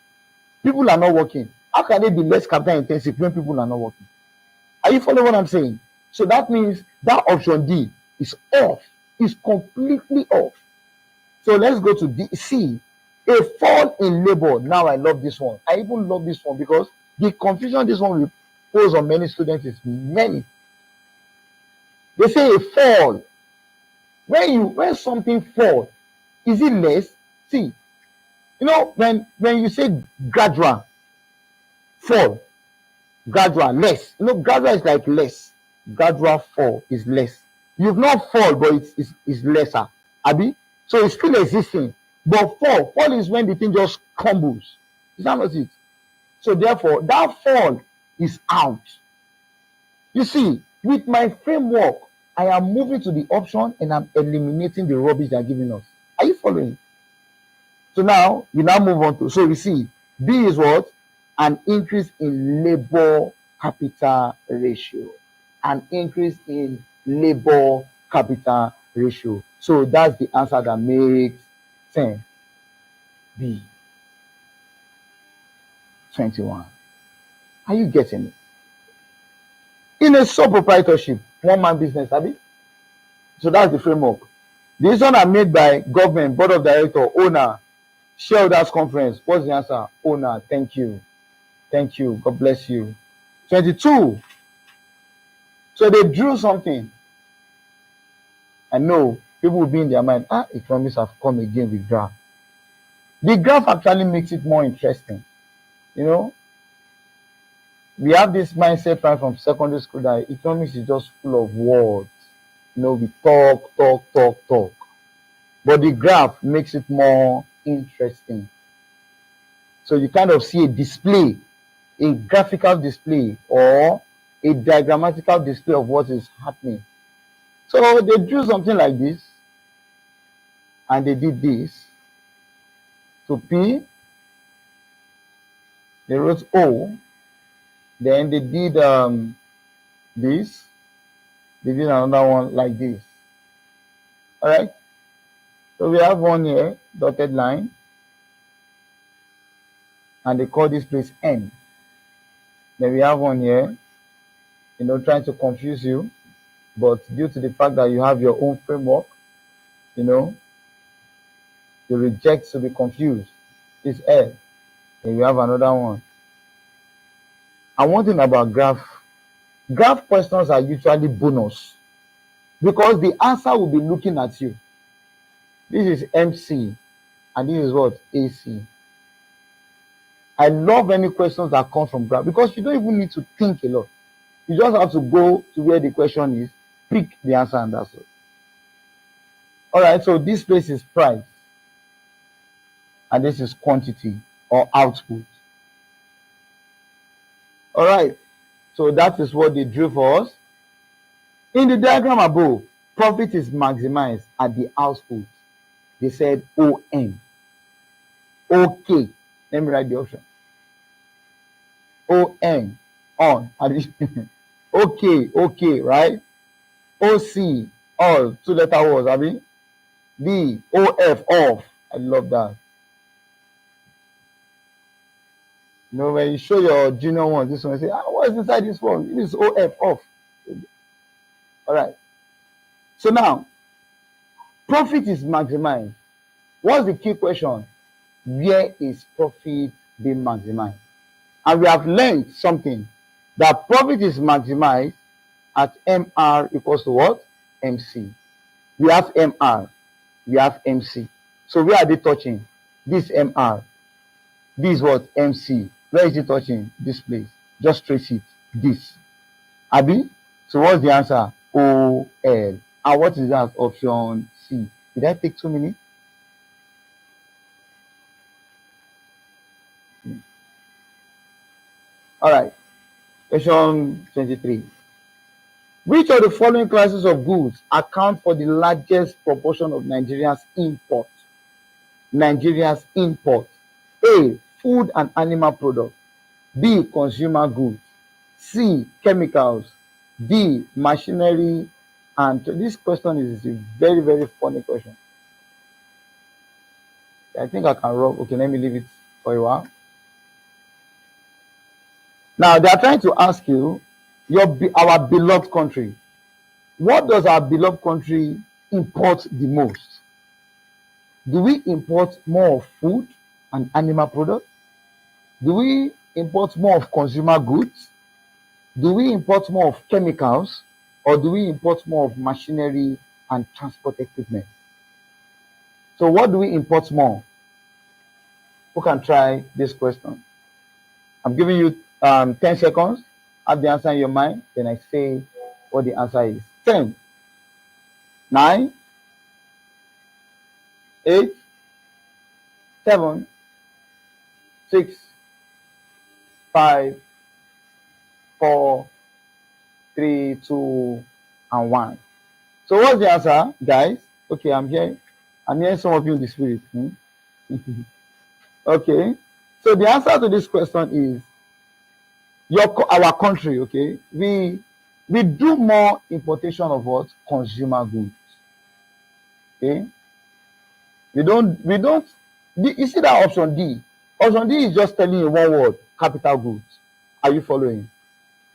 People are not working. How can they be less capital intensive when people are not working? Are you following what I'm saying? So that means that option D is off. Is completely off. So let's go to D. C. A fall in labor. Now I love this one. I even love this one because the confusion this one will pose on many students is many. They say a fall. When something falls, is it less? See, when you say gradual fall, gradual less. Gradual is like less. Gradual fall is less. You've not fall, but it's lesser. Abi? So it's still existing. But fall is when the thing just crumbles. Is that not it? So therefore, that fall is out. You see, with my framework, I am moving to the option and I'm eliminating the rubbish they're giving us. Are you following? So now we now move on to, so we see B is what? An increase in labor capital ratio. An increase in labor capital ratio. So that's the answer that makes sense. B. 21. Are you getting it? In a sole proprietorship, one man business, Abi. So that's the framework. Decisions are made by government, board of director, owner, shareholders conference. What's the answer? Owner. Thank you. Thank you. God bless you. 22. So they drew something. I know people will be in their mind, economists have come again with graph. The graph actually makes it more interesting. You know, we have this mindset right from secondary school that economics is just full of words. You know, we talk. But the graph makes it more interesting. So you kind of see a display, a graphical display, or a diagrammatical display of what is happening. So they drew something like this, and they did this. So P, they wrote O, then they did this, they did another one like this. All right. So we have one here, dotted line, and they call this place N. Then we have one here, you know, trying to confuse you, but due to the fact that you have your own framework, you know, you reject to be confused. It's L. Then we have another one. And one thing about graph questions are usually bonus because the answer will be looking at you. This is MC, and this is what? AC. I love any questions that come from graph because you don't even need to think a lot. You just have to go to where the question is, pick the answer, and that's it. All right, so this place is price, and this is quantity or output. All right, so that is what they drew for us. In the diagram above, profit is maximized at the output. They said ON. Okay, let me write the option. ON, on. Okay, right? OC, all, 2-letter words, Abi. D, OF, off. I love that. You know, when you show your junior one, this one, you say, what is inside this one? It is OF, off. All right. So now, profit is maximized. What's the key question? Where is profit being maximized? And we have learned something, that profit is maximized at MR equals to what? MC. We have MR, we have MC. So where are they touching? This MR. This is what? MC. Where is it touching? This place. Just trace it. This. Abi? So what's the answer? OL. And what is that? Option C. Did I take 2 minutes? All right. Question 23. Which of the following classes of goods account for the largest proportion of Nigeria's import? Nigeria's import. A, food and animal products. B, consumer goods. C, chemicals. D, machinery. And this question is a very, very funny question. I think I can roll. Okay, let me leave it for a while. Now, they are trying to ask you, our beloved country. What does our beloved country import the most? Do we import more of food and animal products? Do we import more of consumer goods? Do we import more of chemicals? Or do we import more of machinery and transport equipment? So what do we import more? Who can try this question? I'm giving you 10 seconds. Have the answer in your mind. Then I say what the answer is. 10, 9, 8, 7, 6, 5, 4, 3, 2, and 1. So what's the answer, guys? Okay, I'm hearing some of you in the spirit. Okay. So the answer to this question is our country, okay? We do more importation of what? Consumer goods. Okay, you see that option D? Option D is just telling you one word: capital goods. Are you following?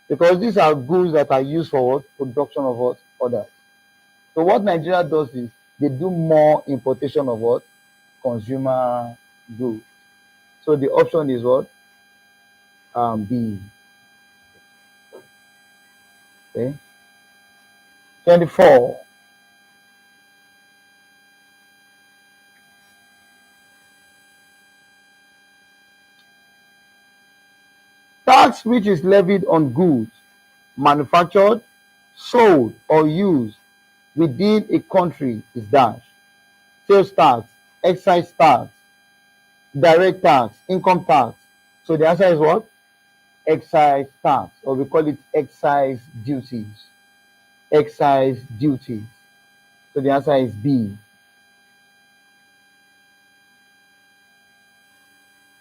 Because these are goods that are used for what? Production of what? Others. So what Nigeria does is they do more importation of what? Consumer goods. So the option is what? B. Okay. 24. Tax which is levied on goods manufactured, sold, or used within a country is dash. Sales tax, excise tax, direct tax, income tax. So the answer is what? Excise tax, or we call it excise duties. Excise duties. So the answer is B.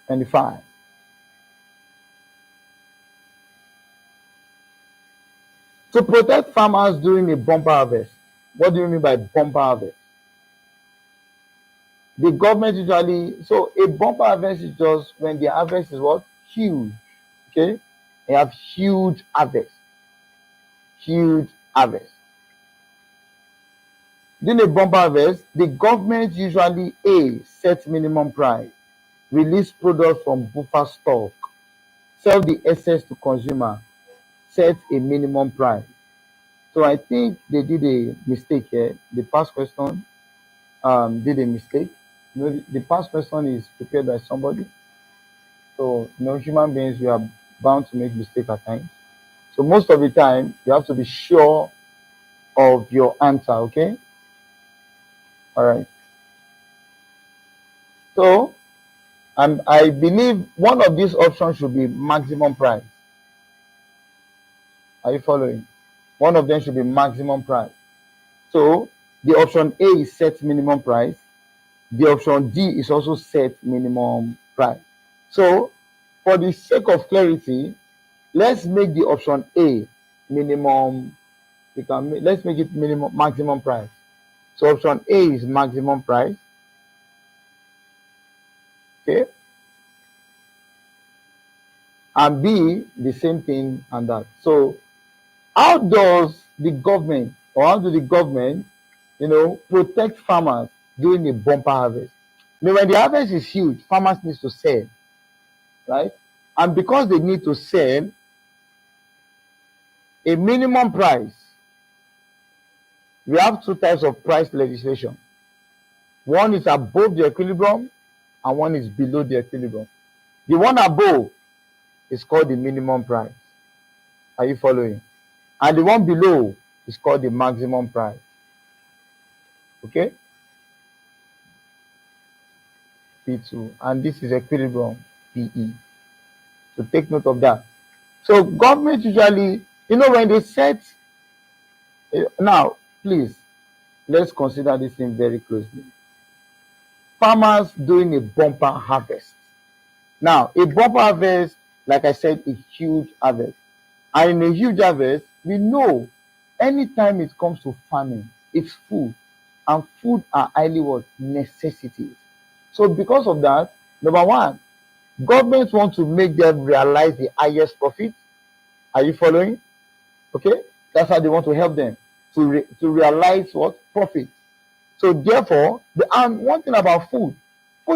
25. To protect farmers during a bumper harvest. What do you mean by bumper harvest? The government usually, so a bumper harvest is just when the harvest is what? Huge. Okay? They have huge harvest. Huge harvest. During a bumper harvest, the government usually A, set minimum price, release products from buffer stock, sell the excess to consumer, set a minimum price. So I think they did a mistake here. The past question did a mistake. You know, the past question is prepared by somebody. So, human beings, we are bound to make mistakes at times. So most of the time, you have to be sure of your answer, okay? All right. So, I believe one of these options should be maximum price. Are you following? One of them should be maximum price. So, the option A is set minimum price. The option D is also set minimum price. So, for the sake of clarity, let's make the option A minimum. Let's make it maximum price. So option A is maximum price. Okay. And B, the same thing and that. So how does the government, or how do the government, protect farmers during a bumper harvest? When the harvest is huge, farmers need to sell, right? And because they need to sell, a minimum price, we have two types of price legislation. One is above the equilibrium and one is below the equilibrium. The one above is called the minimum price. Are you following? And the one below is called the maximum price. Okay? P2. And this is equilibrium, PE. So take note of that. So government usually, when they set, now, please, let's consider this thing very closely. Farmers doing a bumper harvest. Now, a bumper harvest, like I said, is huge harvest. And in a huge harvest, we know anytime it comes to farming, it's food. And food are highly what? Necessities. So because of that, number one, governments want to make them realize the highest profit. Are you following? Okay? That's how they want to help them to realize what? Profit. So therefore, and one thing about food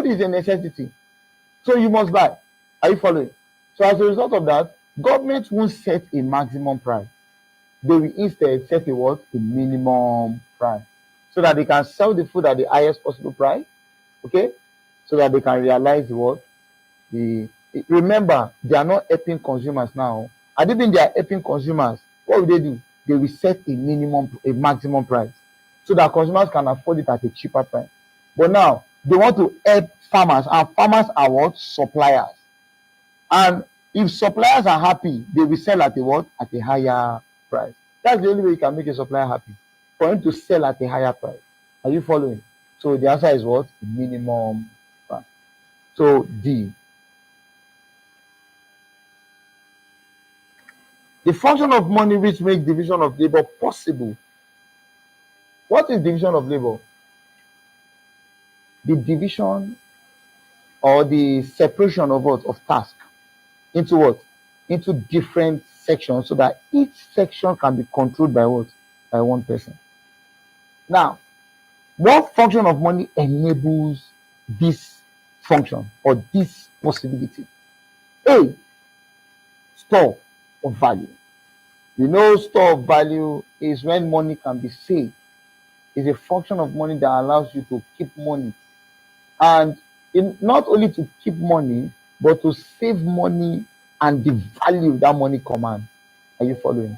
is a necessity. So you must buy. Are you following? So as a result of that, government won't set a maximum price. They will instead set a what? A minimum price. So that they can sell the food at the highest possible price. Okay? So that they can realize what? Remember, they are not helping consumers now. Had they been they are helping consumers, what will they do? They will set a maximum price. So that consumers can afford it at a cheaper price. But now, they want to help farmers, and farmers are what? Suppliers. And if suppliers are happy, they will sell at a what? At a higher price. That's the only way you can make a supplier happy. For him to sell at a higher price. Are you following? So the answer is what? Minimum price. So D. The function of money which makes division of labor possible. What is division of labor? the division or the separation of what? Of task into what? Into different sections so that each section can be controlled by what? By one person. Now, what function of money enables this function or this possibility? A, store of value. You know, store of value is when money can be saved. It's a function of money that allows you to keep money. And not only to keep money, but to save money and the value that money commands. Are you following?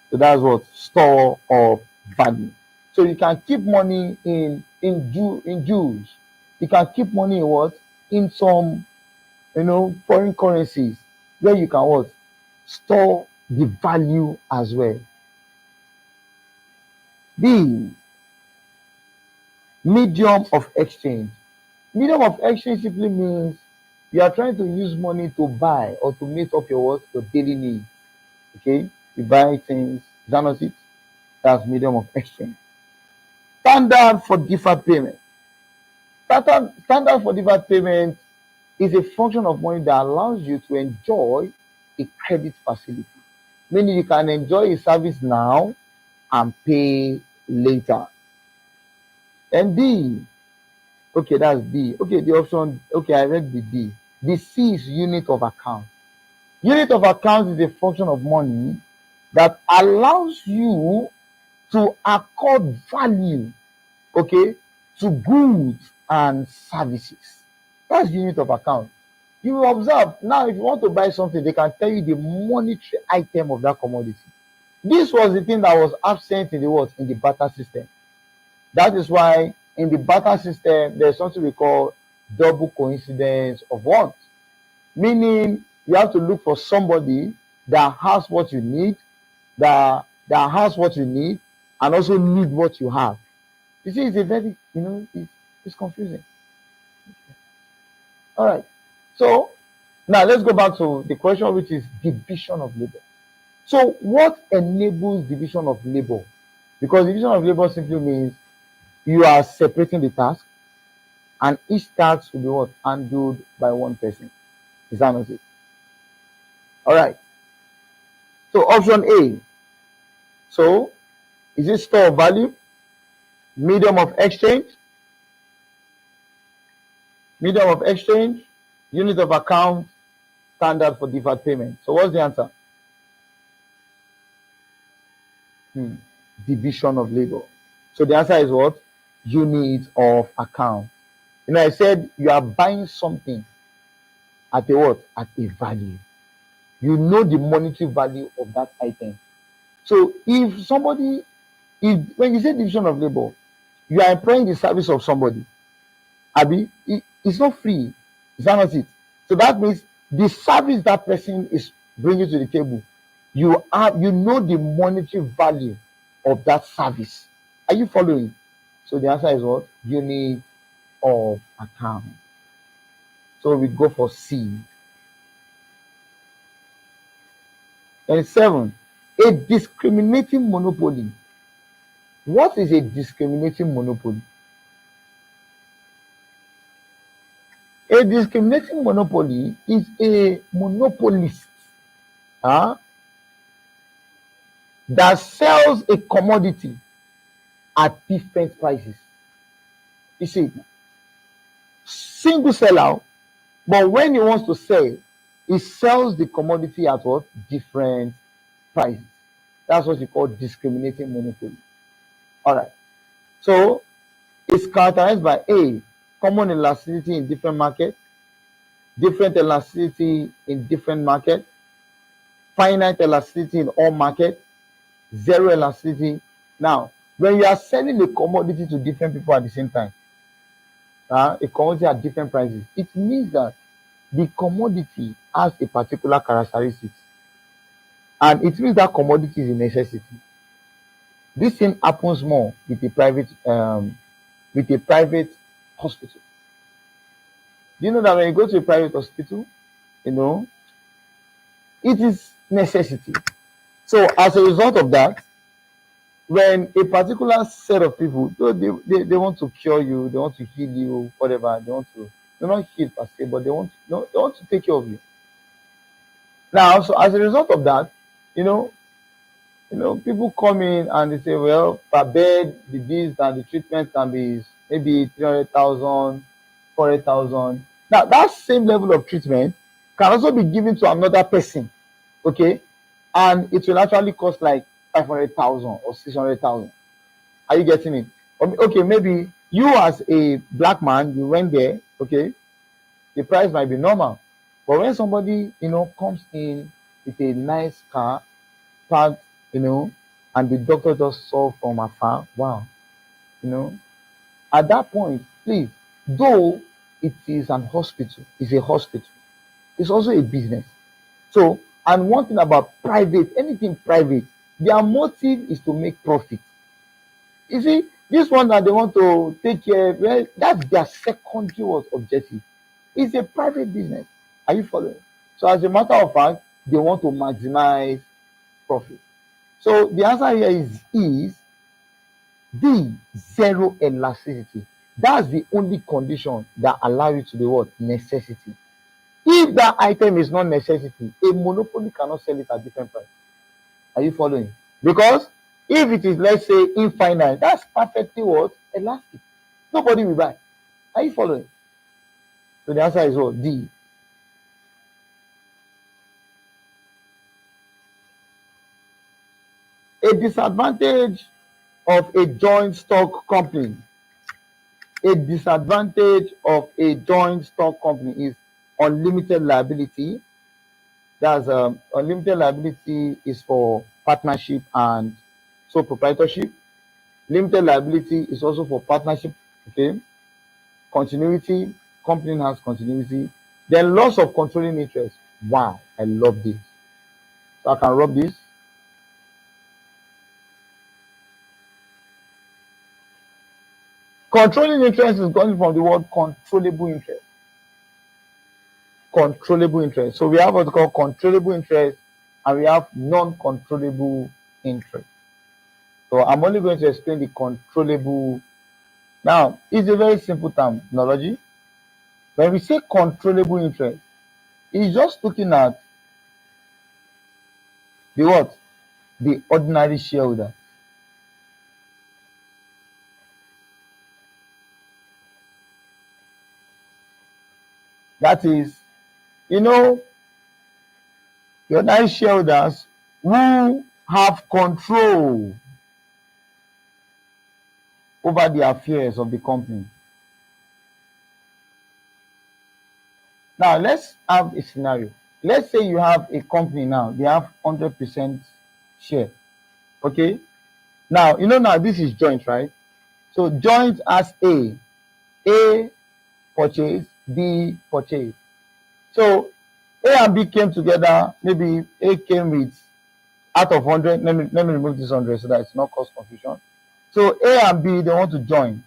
So that's what store of value. So you can keep money in Jews. You can keep money in what? In some foreign currencies where you can what? Store the value as well. B, medium of exchange. Medium of exchange simply means you are trying to use money to buy or to meet up your what? Your daily needs. Okay? You buy things. Is that not it? That's medium of exchange. Standard for deferred payment. Standard for deferred payment is a function of money that allows you to enjoy a credit facility. Meaning you can enjoy a service now and pay later. And D, okay, that's D. Okay, the option, okay, I read the D. The C is unit of account. Unit of account is a function of money that allows you to accord value, okay, to goods and services. That's unit of account. You will observe now, if you want to buy something, they can tell you the monetary item of that commodity. This was the thing that was absent in the what? In the barter system. That is why in the barter system, there's something we call double coincidence of want. Meaning you have to look for somebody that has what you need, that has what you need, and also need what you have. You see, it's a very, it's confusing. All right. So now let's go back to the question, which is division of labor. So what enables division of labor? Because division of labor simply means you are separating the task, and each task will be what? Handled by one person. Is that not it? All right. So option A. So is it store of value, medium of exchange, unit of account, standard for deferred payment? So what's the answer? Division of labor. So the answer is what? Unit of account. I said you are buying something at a what? At a value. You know the monetary value of that item. So if somebody, when you say division of labor, you are employing the service of somebody. Abi, it's not free. Is that not it? So that means the service that person is bringing to the table, you know the monetary value of that service. Are you following? So the answer is what? Unit of account. So we go for C. And 7, a discriminating monopoly. What is a discriminating monopoly? A discriminating monopoly is a monopolist that sells a commodity at different prices. You see, single seller, but when he wants to sell, he sells the commodity at what? Different prices. That's what you call discriminating monopoly. All right. So it's characterized by A, common elasticity in different markets, different elasticity in different markets, finite elasticity in all markets, zero elasticity. Now, when you are selling a commodity to different people at the same time, a commodity at different prices, it means that the commodity has a particular characteristics, and it means that commodity is a necessity. This thing happens more with a private hospital. Do you know that when you go to a private hospital, it is necessity. So as a result of that, when a particular set of people, though they want to cure you, they want to heal you, whatever, they're not heal per se, but they want to take care of you. Now, so as a result of that, you know, people come in and they say, well, per bed, the this and the treatment can be maybe 300,000, 400,000. Now, that same level of treatment can also be given to another person, okay? And it will actually cost like 500,000 or 600,000. Are you getting it? Okay, maybe you as a black man, you went there, okay, the price might be normal. But when somebody, comes in with a nice car, parked, and the doctor just saw from afar, wow, you know, at that point, please, though it is an hospital, it's a hospital, it's also a business. So, and one thing about private, anything private, their motive is to make profit. You see, this one that they want to take care, well, that's their secondary objective. It's a private business. Are you following? So, as a matter of fact, they want to maximize profit. So, the answer here is D, zero elasticity. That's the only condition that allows you to be what? Necessity. If that item is not necessity, a monopoly cannot sell it at different price. Are you following? Because if it is, let's say, infinite, that's perfectly what? Elastic. Nobody will buy. Are you following? So the answer is what? D. A disadvantage of a joint stock company. A disadvantage of a joint stock company is unlimited liability. That's unlimited liability is for partnership and sole proprietorship. Limited liability is also for partnership. Okay. Continuity, company has continuity. Then loss of controlling interest. Wow, I love this. So I can rub this. Controlling interest is coming from the word controllable interest. Controllable interest. So we have what we call controllable interest and we have non-controllable interest. So I'm only going to explain the controllable. Now, it's a very simple terminology. When we say controllable interest, it's just looking at the what? The ordinary shareholder. That is, the ordinary shareholders who have control over the affairs of the company. Now, let's have a scenario. Let's say you have a company now, they have 100% share. Okay? Now, now this is joint, right? So, joint as A purchase, B purchase. So, A and B came together, maybe A came with out of 100, let me remove this 100 so that it's not cause confusion. So A and B, they want to join.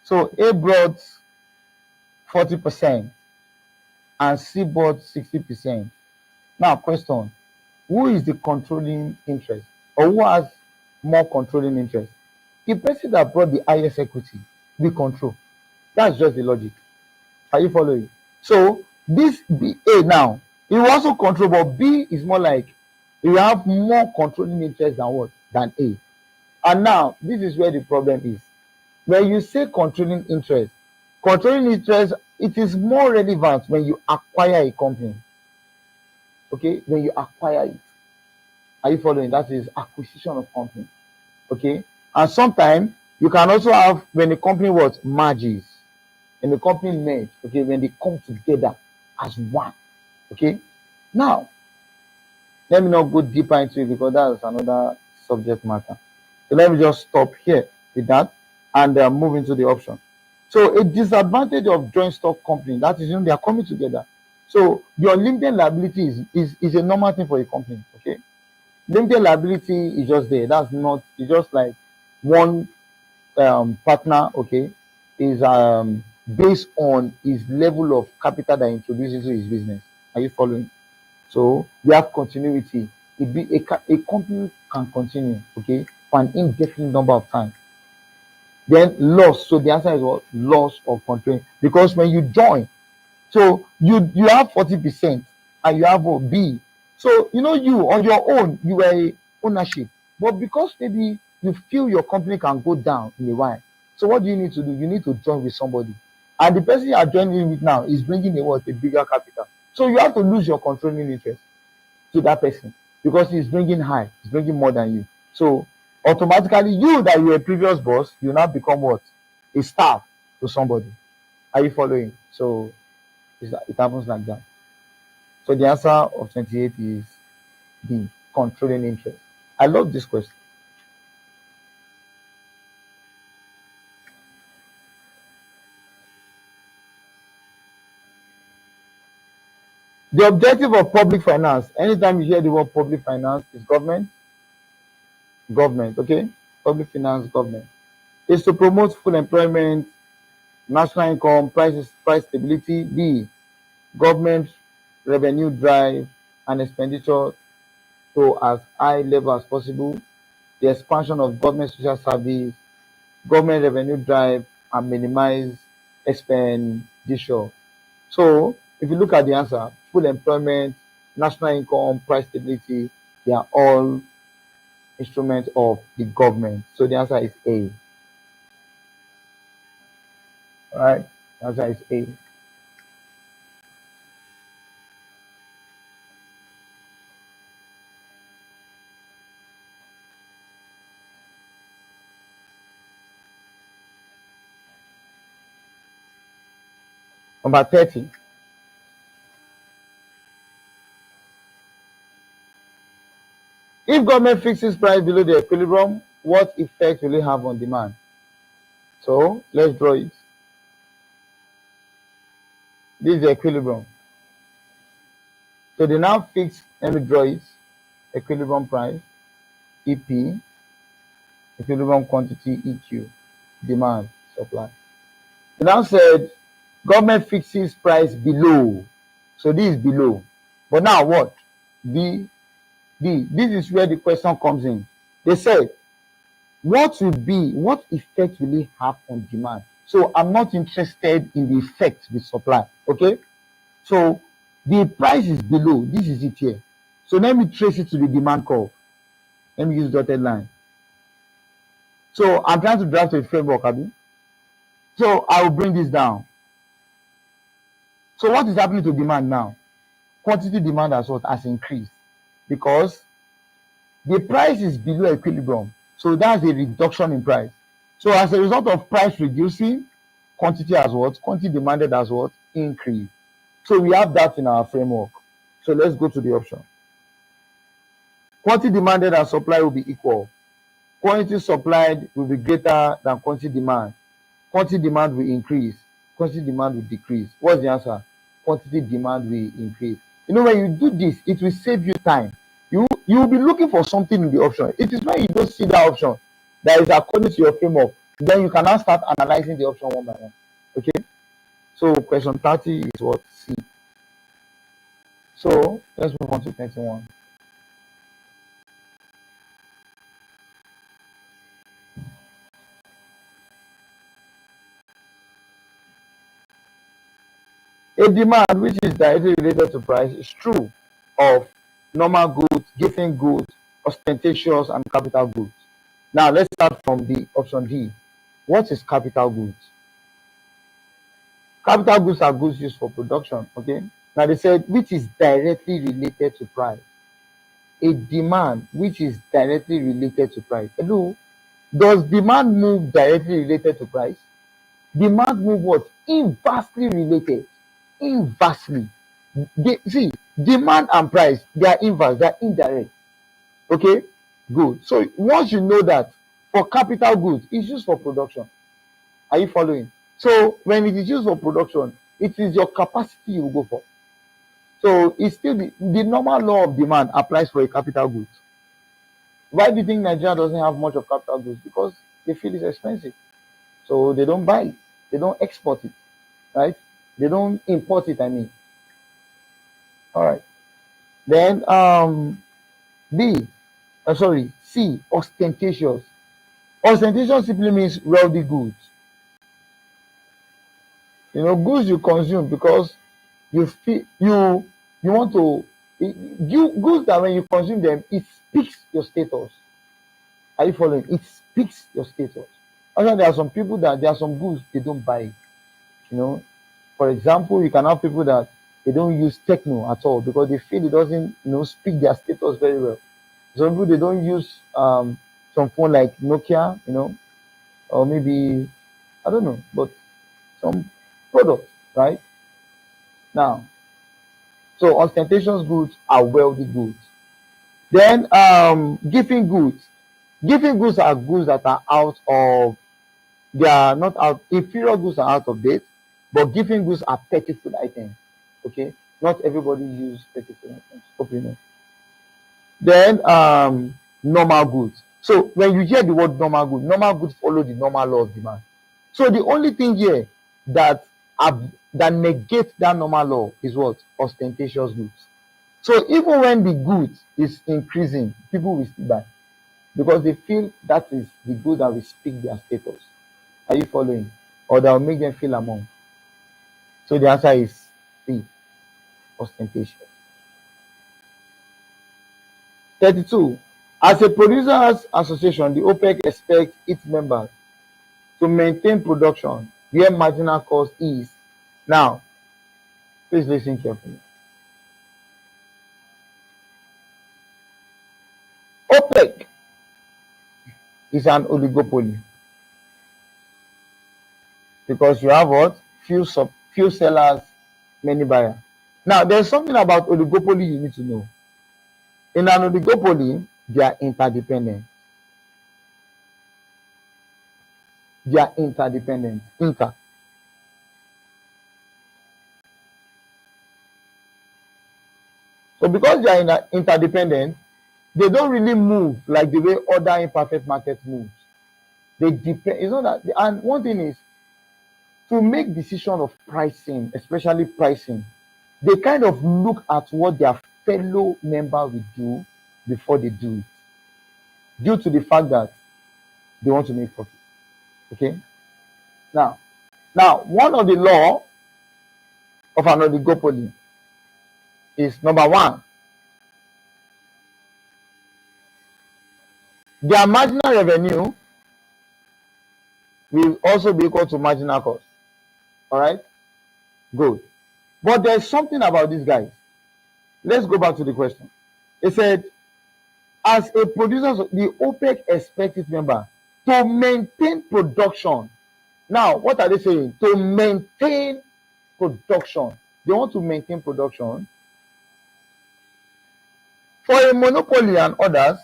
So A brought 40% and C brought 60%. Now, question, who is the controlling interest or who has more controlling interest? The person that brought the highest equity will control. That's just the logic. Are you following? So this B A now, it will also control, but B is more like you have more controlling interest than what? Than A. And now this is where the problem is. When you say controlling interest, it is more relevant when you acquire a company. Okay, when you acquire it. Are you following? That is acquisition of company. Okay, and sometimes you can also have when the company what merges, when the company merge. Okay, when they come together as one. Okay, now let me not go deeper into it because that's another subject matter. So let me just stop here with that and move into the option. So a disadvantage of joint stock company, that is, they are coming together. So your limited liability is a normal thing for a company. Okay, limited liability is just there. That's not. It's just like one partner. Okay, is based on his level of capital that he introduces into his business. Are you following? So we have continuity. A company can continue, okay, for an indefinite number of time. Then loss. So the answer is what? Loss of control. Because when you join, so you have 40% and you have what? B. So you on your own, you were a ownership. But because maybe you feel your company can go down in a while. So what do you need to do? You need to join with somebody. And the person you are joining with now is bringing a bigger capital. So you have to lose your controlling interest to that person because he's bringing more than you. So automatically, you that you were a previous boss, you now become what? A staff to somebody. Are you following? So it happens like that. So the answer of 28 is the controlling interest. I love this question. The objective of public finance, anytime you hear the word public finance, is government. Government, okay? Public finance, government. Is to promote full employment, national income, price stability. B, government revenue drive and expenditure to as high level as possible. The expansion of government social service, government revenue drive and minimize expenditure. So if you look at the answer, full employment, national income, price stability, they are all instruments of the government. So the answer is A. All right, the answer is A. Number 30. If government fixes price below the equilibrium, what effect will it have on demand? So let's draw it. This is the equilibrium. So they now fix, let me draw it, equilibrium price, EP, equilibrium quantity, EQ, demand, supply. They now said government fixes price below. So this is below. But now what? B. This is where the question comes in. They said, what effect will it have on demand? So I'm not interested in the effect with supply. Okay? So the price is below. This is it here. So let me trace it to the demand curve. Let me use dotted line. So I'm trying to draft a framework, Abi. So I will bring this down. So what is happening to demand now? Quantity demand has increased because the price is below equilibrium. So that's a reduction in price. So as a result of price reducing, quantity has what? Quantity demanded has what? Increase. So we have that in our framework. So let's go to the option. Quantity demanded and supply will be equal. Quantity supplied will be greater than quantity demand. Quantity demand will increase. Quantity demand will decrease. What's the answer? Quantity demand will increase. When you do this, it will save you time. You will be looking for something in the option. It is when you don't see that option that is according to your framework, then you can now start analyzing the option one by one. Okay? So question 30 is what? C. So let's move on to 21. A demand which is directly related to price is true of normal goods, gifting goods, ostentatious, and capital goods. Now let's start from the option D. What is capital goods? Capital goods are goods used for production. Okay. Now they said which is directly related to price. A demand which is directly related to price. Hello, does demand move directly related to price? Demand move what? Inversely related. Inversely. See, demand and price, they are inverse, they are indirect. Okay, good. So once you know that for capital goods, it's used for production. Are you following? So when it is used for production, it is your capacity you will go for. So it's still the normal law of demand applies for a capital goods. Why do you think Nigeria doesn't have much of capital goods? Because they feel it's expensive. So they don't buy it. They don't export it. Right? They don't import it, I mean. All right. Then B. C, ostentatious. Ostentation simply means wealthy goods. Goods you consume because you feel you want to. Goods that when you consume them, it speaks your status. Are you following? It speaks your status. Also, there are some people that there are some goods they don't buy it. For example, you can have people that they don't use techno at all because they feel it doesn't speak their status very well. Some people they don't use some phone like Nokia, or maybe I don't know, but some products, right? Now, so ostentatious goods are wealthy goods. Then gifting goods. Gifting goods are goods that are they are not out, inferior goods are out of date, but gifting goods are petty food items. Okay, not everybody use petty food items. Hope you know. Then normal goods. So when you hear the word normal goods follow the normal law of demand. So the only thing here that that negates that normal law is what? Ostentatious goods. So even when the goods is increasing, people will still buy because they feel that is the good that will speak their status. Are you following? Or that will make them feel among. So the answer is C, ostentatious. 32. As a producers association, the OPEC expects its members to maintain production where marginal cost is. Now, please listen carefully. OPEC is an oligopoly because you have what? Few sellers, many buyers. Now, there's something about oligopoly you need to know. In an oligopoly, they are interdependent. They are interdependent. So because they are interdependent, they don't really move like the way other imperfect markets move. They depend. It's not that. And one thing is to make decision of pricing, especially pricing. They kind of look at what their fellow member will do before they do it, due to the fact that they want to make profit. Okay. Now, one of the law of an oligopoly is number one. Their marginal revenue will also be equal to marginal cost. All right, good. But there's something about these guys. Let's go back to the question. It said, as a producer, the OPEC expects its member to maintain production. Now, what are they saying? To maintain production. They want to maintain production. For a monopoly and others,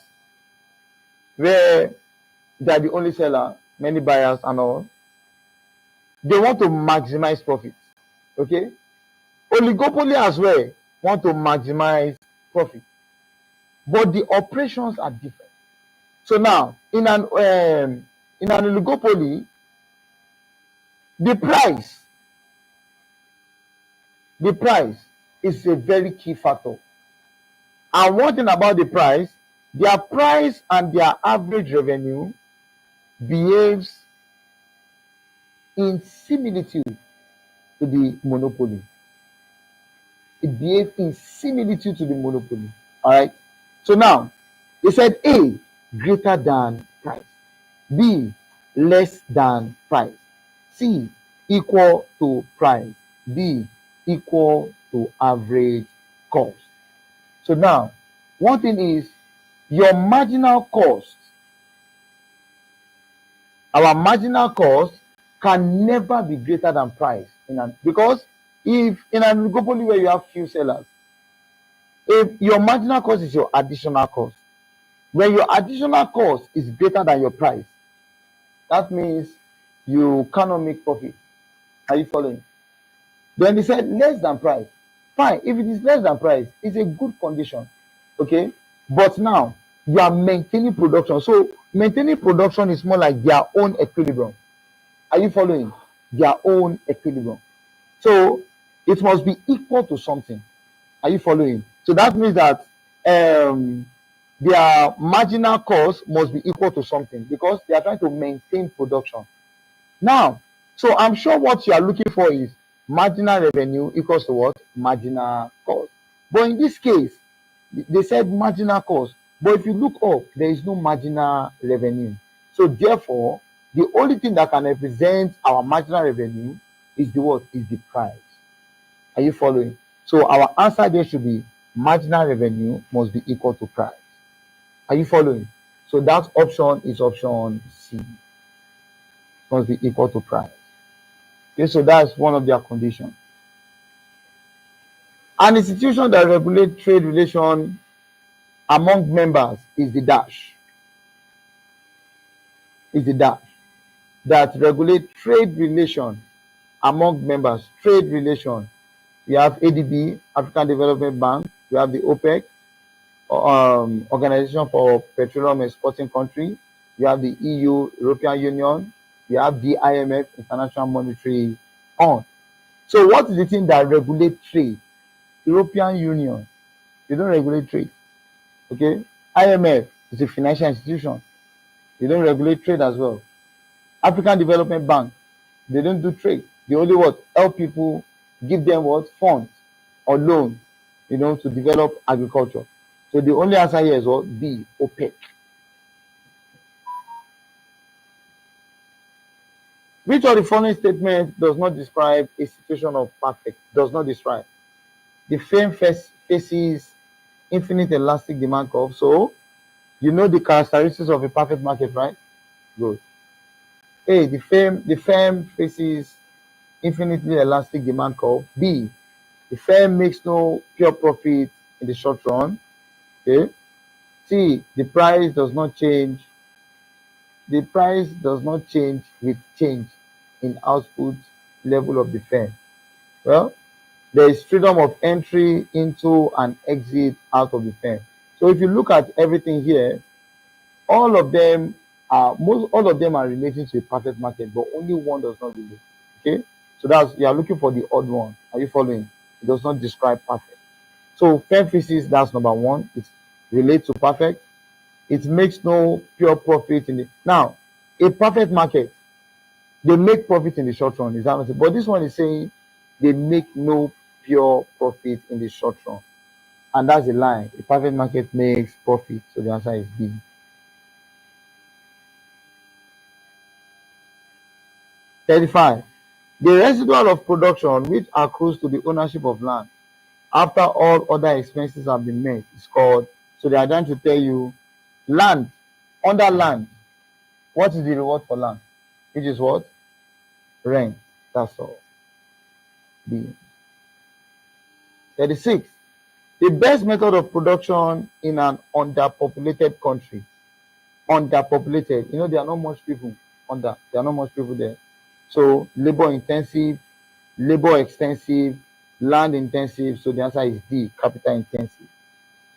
where they are the only seller, many buyers and all, they want to maximize profits. Okay? Oligopoly as well want to maximize profit. But the operations are different. So now, in an oligopoly, the price is a very key factor. And one thing about the price, their price and their average revenue behaves in similitude to the monopoly. It behaves in similitude to the monopoly. All right. So now, they said A, greater than price. B, less than price. C, equal to price. D, equal to average cost. So now, one thing is your marginal cost. Our marginal cost can never be greater than price because if in an oligopoly where you have few sellers, if your marginal cost is your additional cost, when your additional cost is greater than your price, that means you cannot make profit. Are you following? Then they said less than price. Fine, if it is less than price, it's a good condition. Okay, but now you are maintaining production. So maintaining production is more like their own equilibrium. Are you following? Their own equilibrium. So it must be equal to something. Are you following? So that means that their marginal cost must be equal to something because they are trying to maintain production. Now, so I'm sure what you are looking for is marginal revenue equals to what? Marginal cost. But in this case, they said marginal cost. But if you look up, there is no marginal revenue. So therefore, the only thing that can represent our marginal revenue is the what? Is the price. Are you following? So our answer there should be marginal revenue must be equal to price. Are you following? So that option is option C. Must be equal to price. Okay, so that's one of their conditions. An institution that regulates trade relation among members is the dash. Is the dash that regulate trade relation among members. Trade relation. We have ADB, African Development Bank. We have the OPEC, Organization for Petroleum Exporting Country. We have the EU, European Union. We have the IMF, International Monetary Fund. So what is the thing that regulates trade? European Union, they don't regulate trade. Okay, IMF is a financial institution. They don't regulate trade as well. African Development Bank, they don't do trade. They only what? Help people, give them what? Funds or loan, to develop agriculture. So the only answer here is what? B, OPEC. Which of the following statements does not describe a situation of perfect? Does not describe. The firm faces infinite elastic demand curve. So you know the characteristics of a perfect market, right? Good. A, the firm faces infinitely elastic demand curve. B, the firm makes no pure profit in the short run. Okay. C, the price does not change. The price does not change with change in output level of the firm. Well, there is freedom of entry into and exit out of the firm. So if you look at everything here, all of them are relating to a perfect market, but only one does not relate. Okay, so that's you are looking for the odd one. Are you following? It does not describe perfect. So firm faces, that's number one. It relates to perfect. It makes no pure profit in the now. A perfect market, they make profit in the short run. Is that what? But this one is saying they make no pure profit in the short run, and that's a lie. A perfect market makes profit. So the answer is B. 35. The residual of production which accrues to the ownership of land after all other expenses have been met is called. So they are trying to tell you land, under land, what is the reward for land? Which is what? Rent. That's all. B. 36. The best method of production in an underpopulated country. Underpopulated. There are not much people there are not much people there. So labor intensive, labor extensive, land intensive. So the answer is D, capital intensive.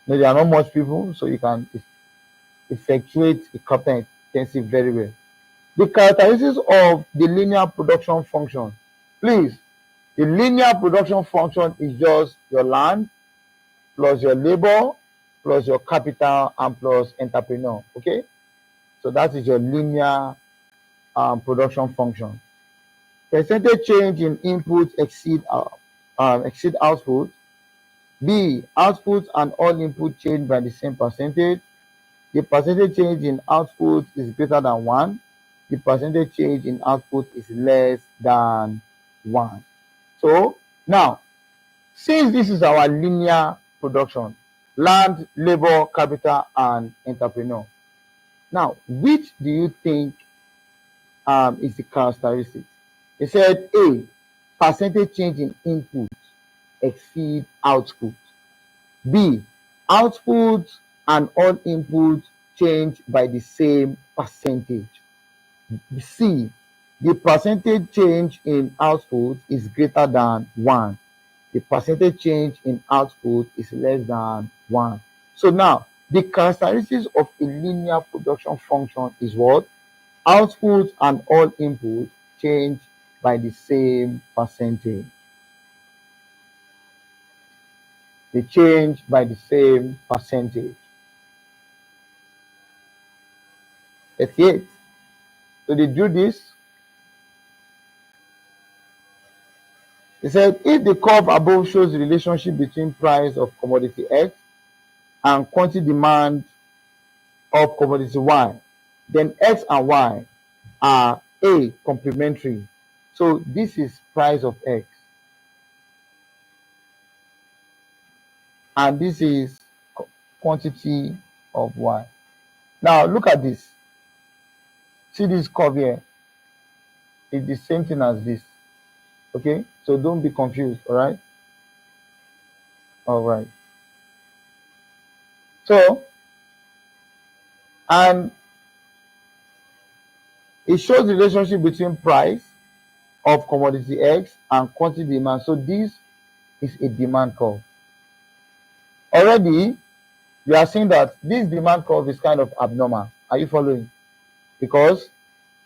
There are not much people, so you can effectuate a capital intensive very well. The characteristics of the linear production function. Please, the linear production function is just your land plus your labor plus your capital and plus entrepreneur. Okay, so that is your linear production function. Percentage change in input exceed output. B, output and all input change by the same percentage. The percentage change in output is greater than 1. The percentage change in output is less than 1. So now, since this is our linear production, land, labor, capital, and entrepreneur. Now, which do you think is the characteristics? They said A, percentage change in input exceed output. B, output and all input change by the same percentage. C, the percentage change in output is greater than 1. The percentage change in output is less than 1. So now, the characteristics of a linear production function is what? Output and all input change by the same percentage. They change by the same percentage. 38. So they do this. They said if the curve above shows the relationship between price of commodity X and quantity demand of commodity Y, then X and Y are A, complementary. So this is price of X and this is quantity of Y. Now look at this. See this curve here? It's the same thing as this. Okay, so don't be confused. All right. So, and it shows the relationship between price of commodity X and quantity demand. So this is a demand curve. Already you are seeing that this demand curve is kind of abnormal. Are you following? Because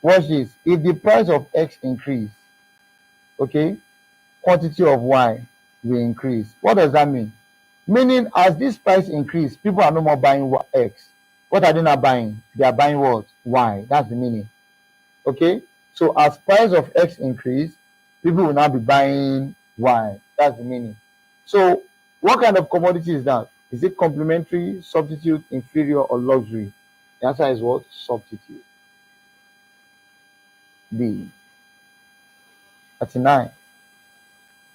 watch this. If the price of X increase, okay, quantity of Y will increase. What does that mean? Meaning as this price increase, people are no more buying X. What are they not buying? They are buying what? Y. That's the meaning. Okay. So as price of X increase, people will now be buying Y. That's the meaning. So what kind of commodity is that? Is it complementary, substitute, inferior, or luxury? The answer is what? Substitute. B. 39.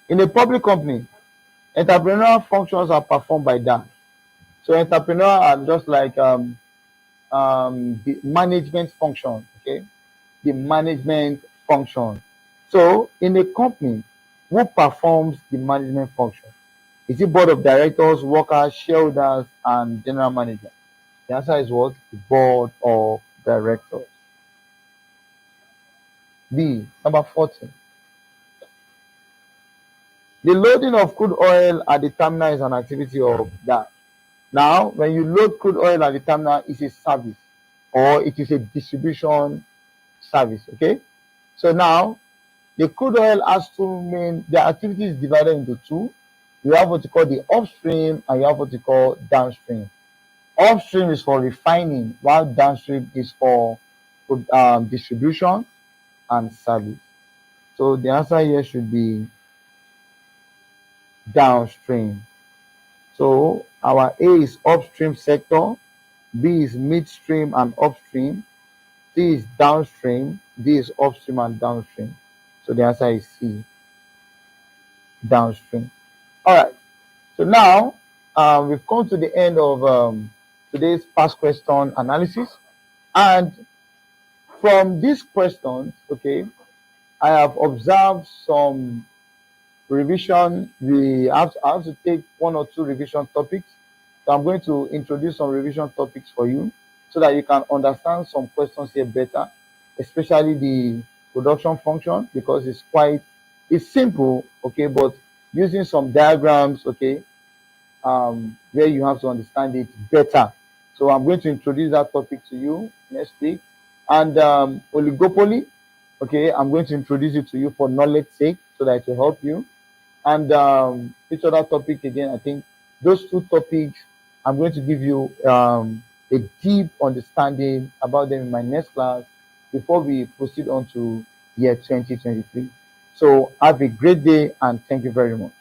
In a public company, entrepreneurial functions are performed by that. So entrepreneur are just like the management function. Okay, the management function. So in a company, who performs the management function? Is it board of directors, workers, shareholders, and general manager? The answer is what? The board of directors. B. Number 14. The loading of crude oil at the terminal is an activity of that. Now, when you load crude oil at the terminal, it's a service or it is a distribution service. Okay. So now the crude oil has two main, the activity is divided into two. You have what you call the upstream and you have what you call downstream. Upstream is for refining, while downstream is for distribution and service. So the answer here should be downstream. So our A is upstream sector, B is midstream and upstream, C is downstream, D is upstream and downstream. So the answer is C, downstream. All right. So now we've come to the end of today's past question analysis. And from these questions, okay, I have observed some revision. I have to take one or two revision topics. So I'm going to introduce some revision topics for you so that you can understand some questions here better, especially the production function, because it's simple, okay, but using some diagrams, okay, where you have to understand it better. So I'm going to introduce that topic to you next week. And oligopoly, okay, I'm going to introduce it to you for knowledge sake so that it will help you. And each other topic again, I think those two topics, I'm going to give you a deep understanding about them in my next class before we proceed on to year 2023. So have a great day and thank you very much.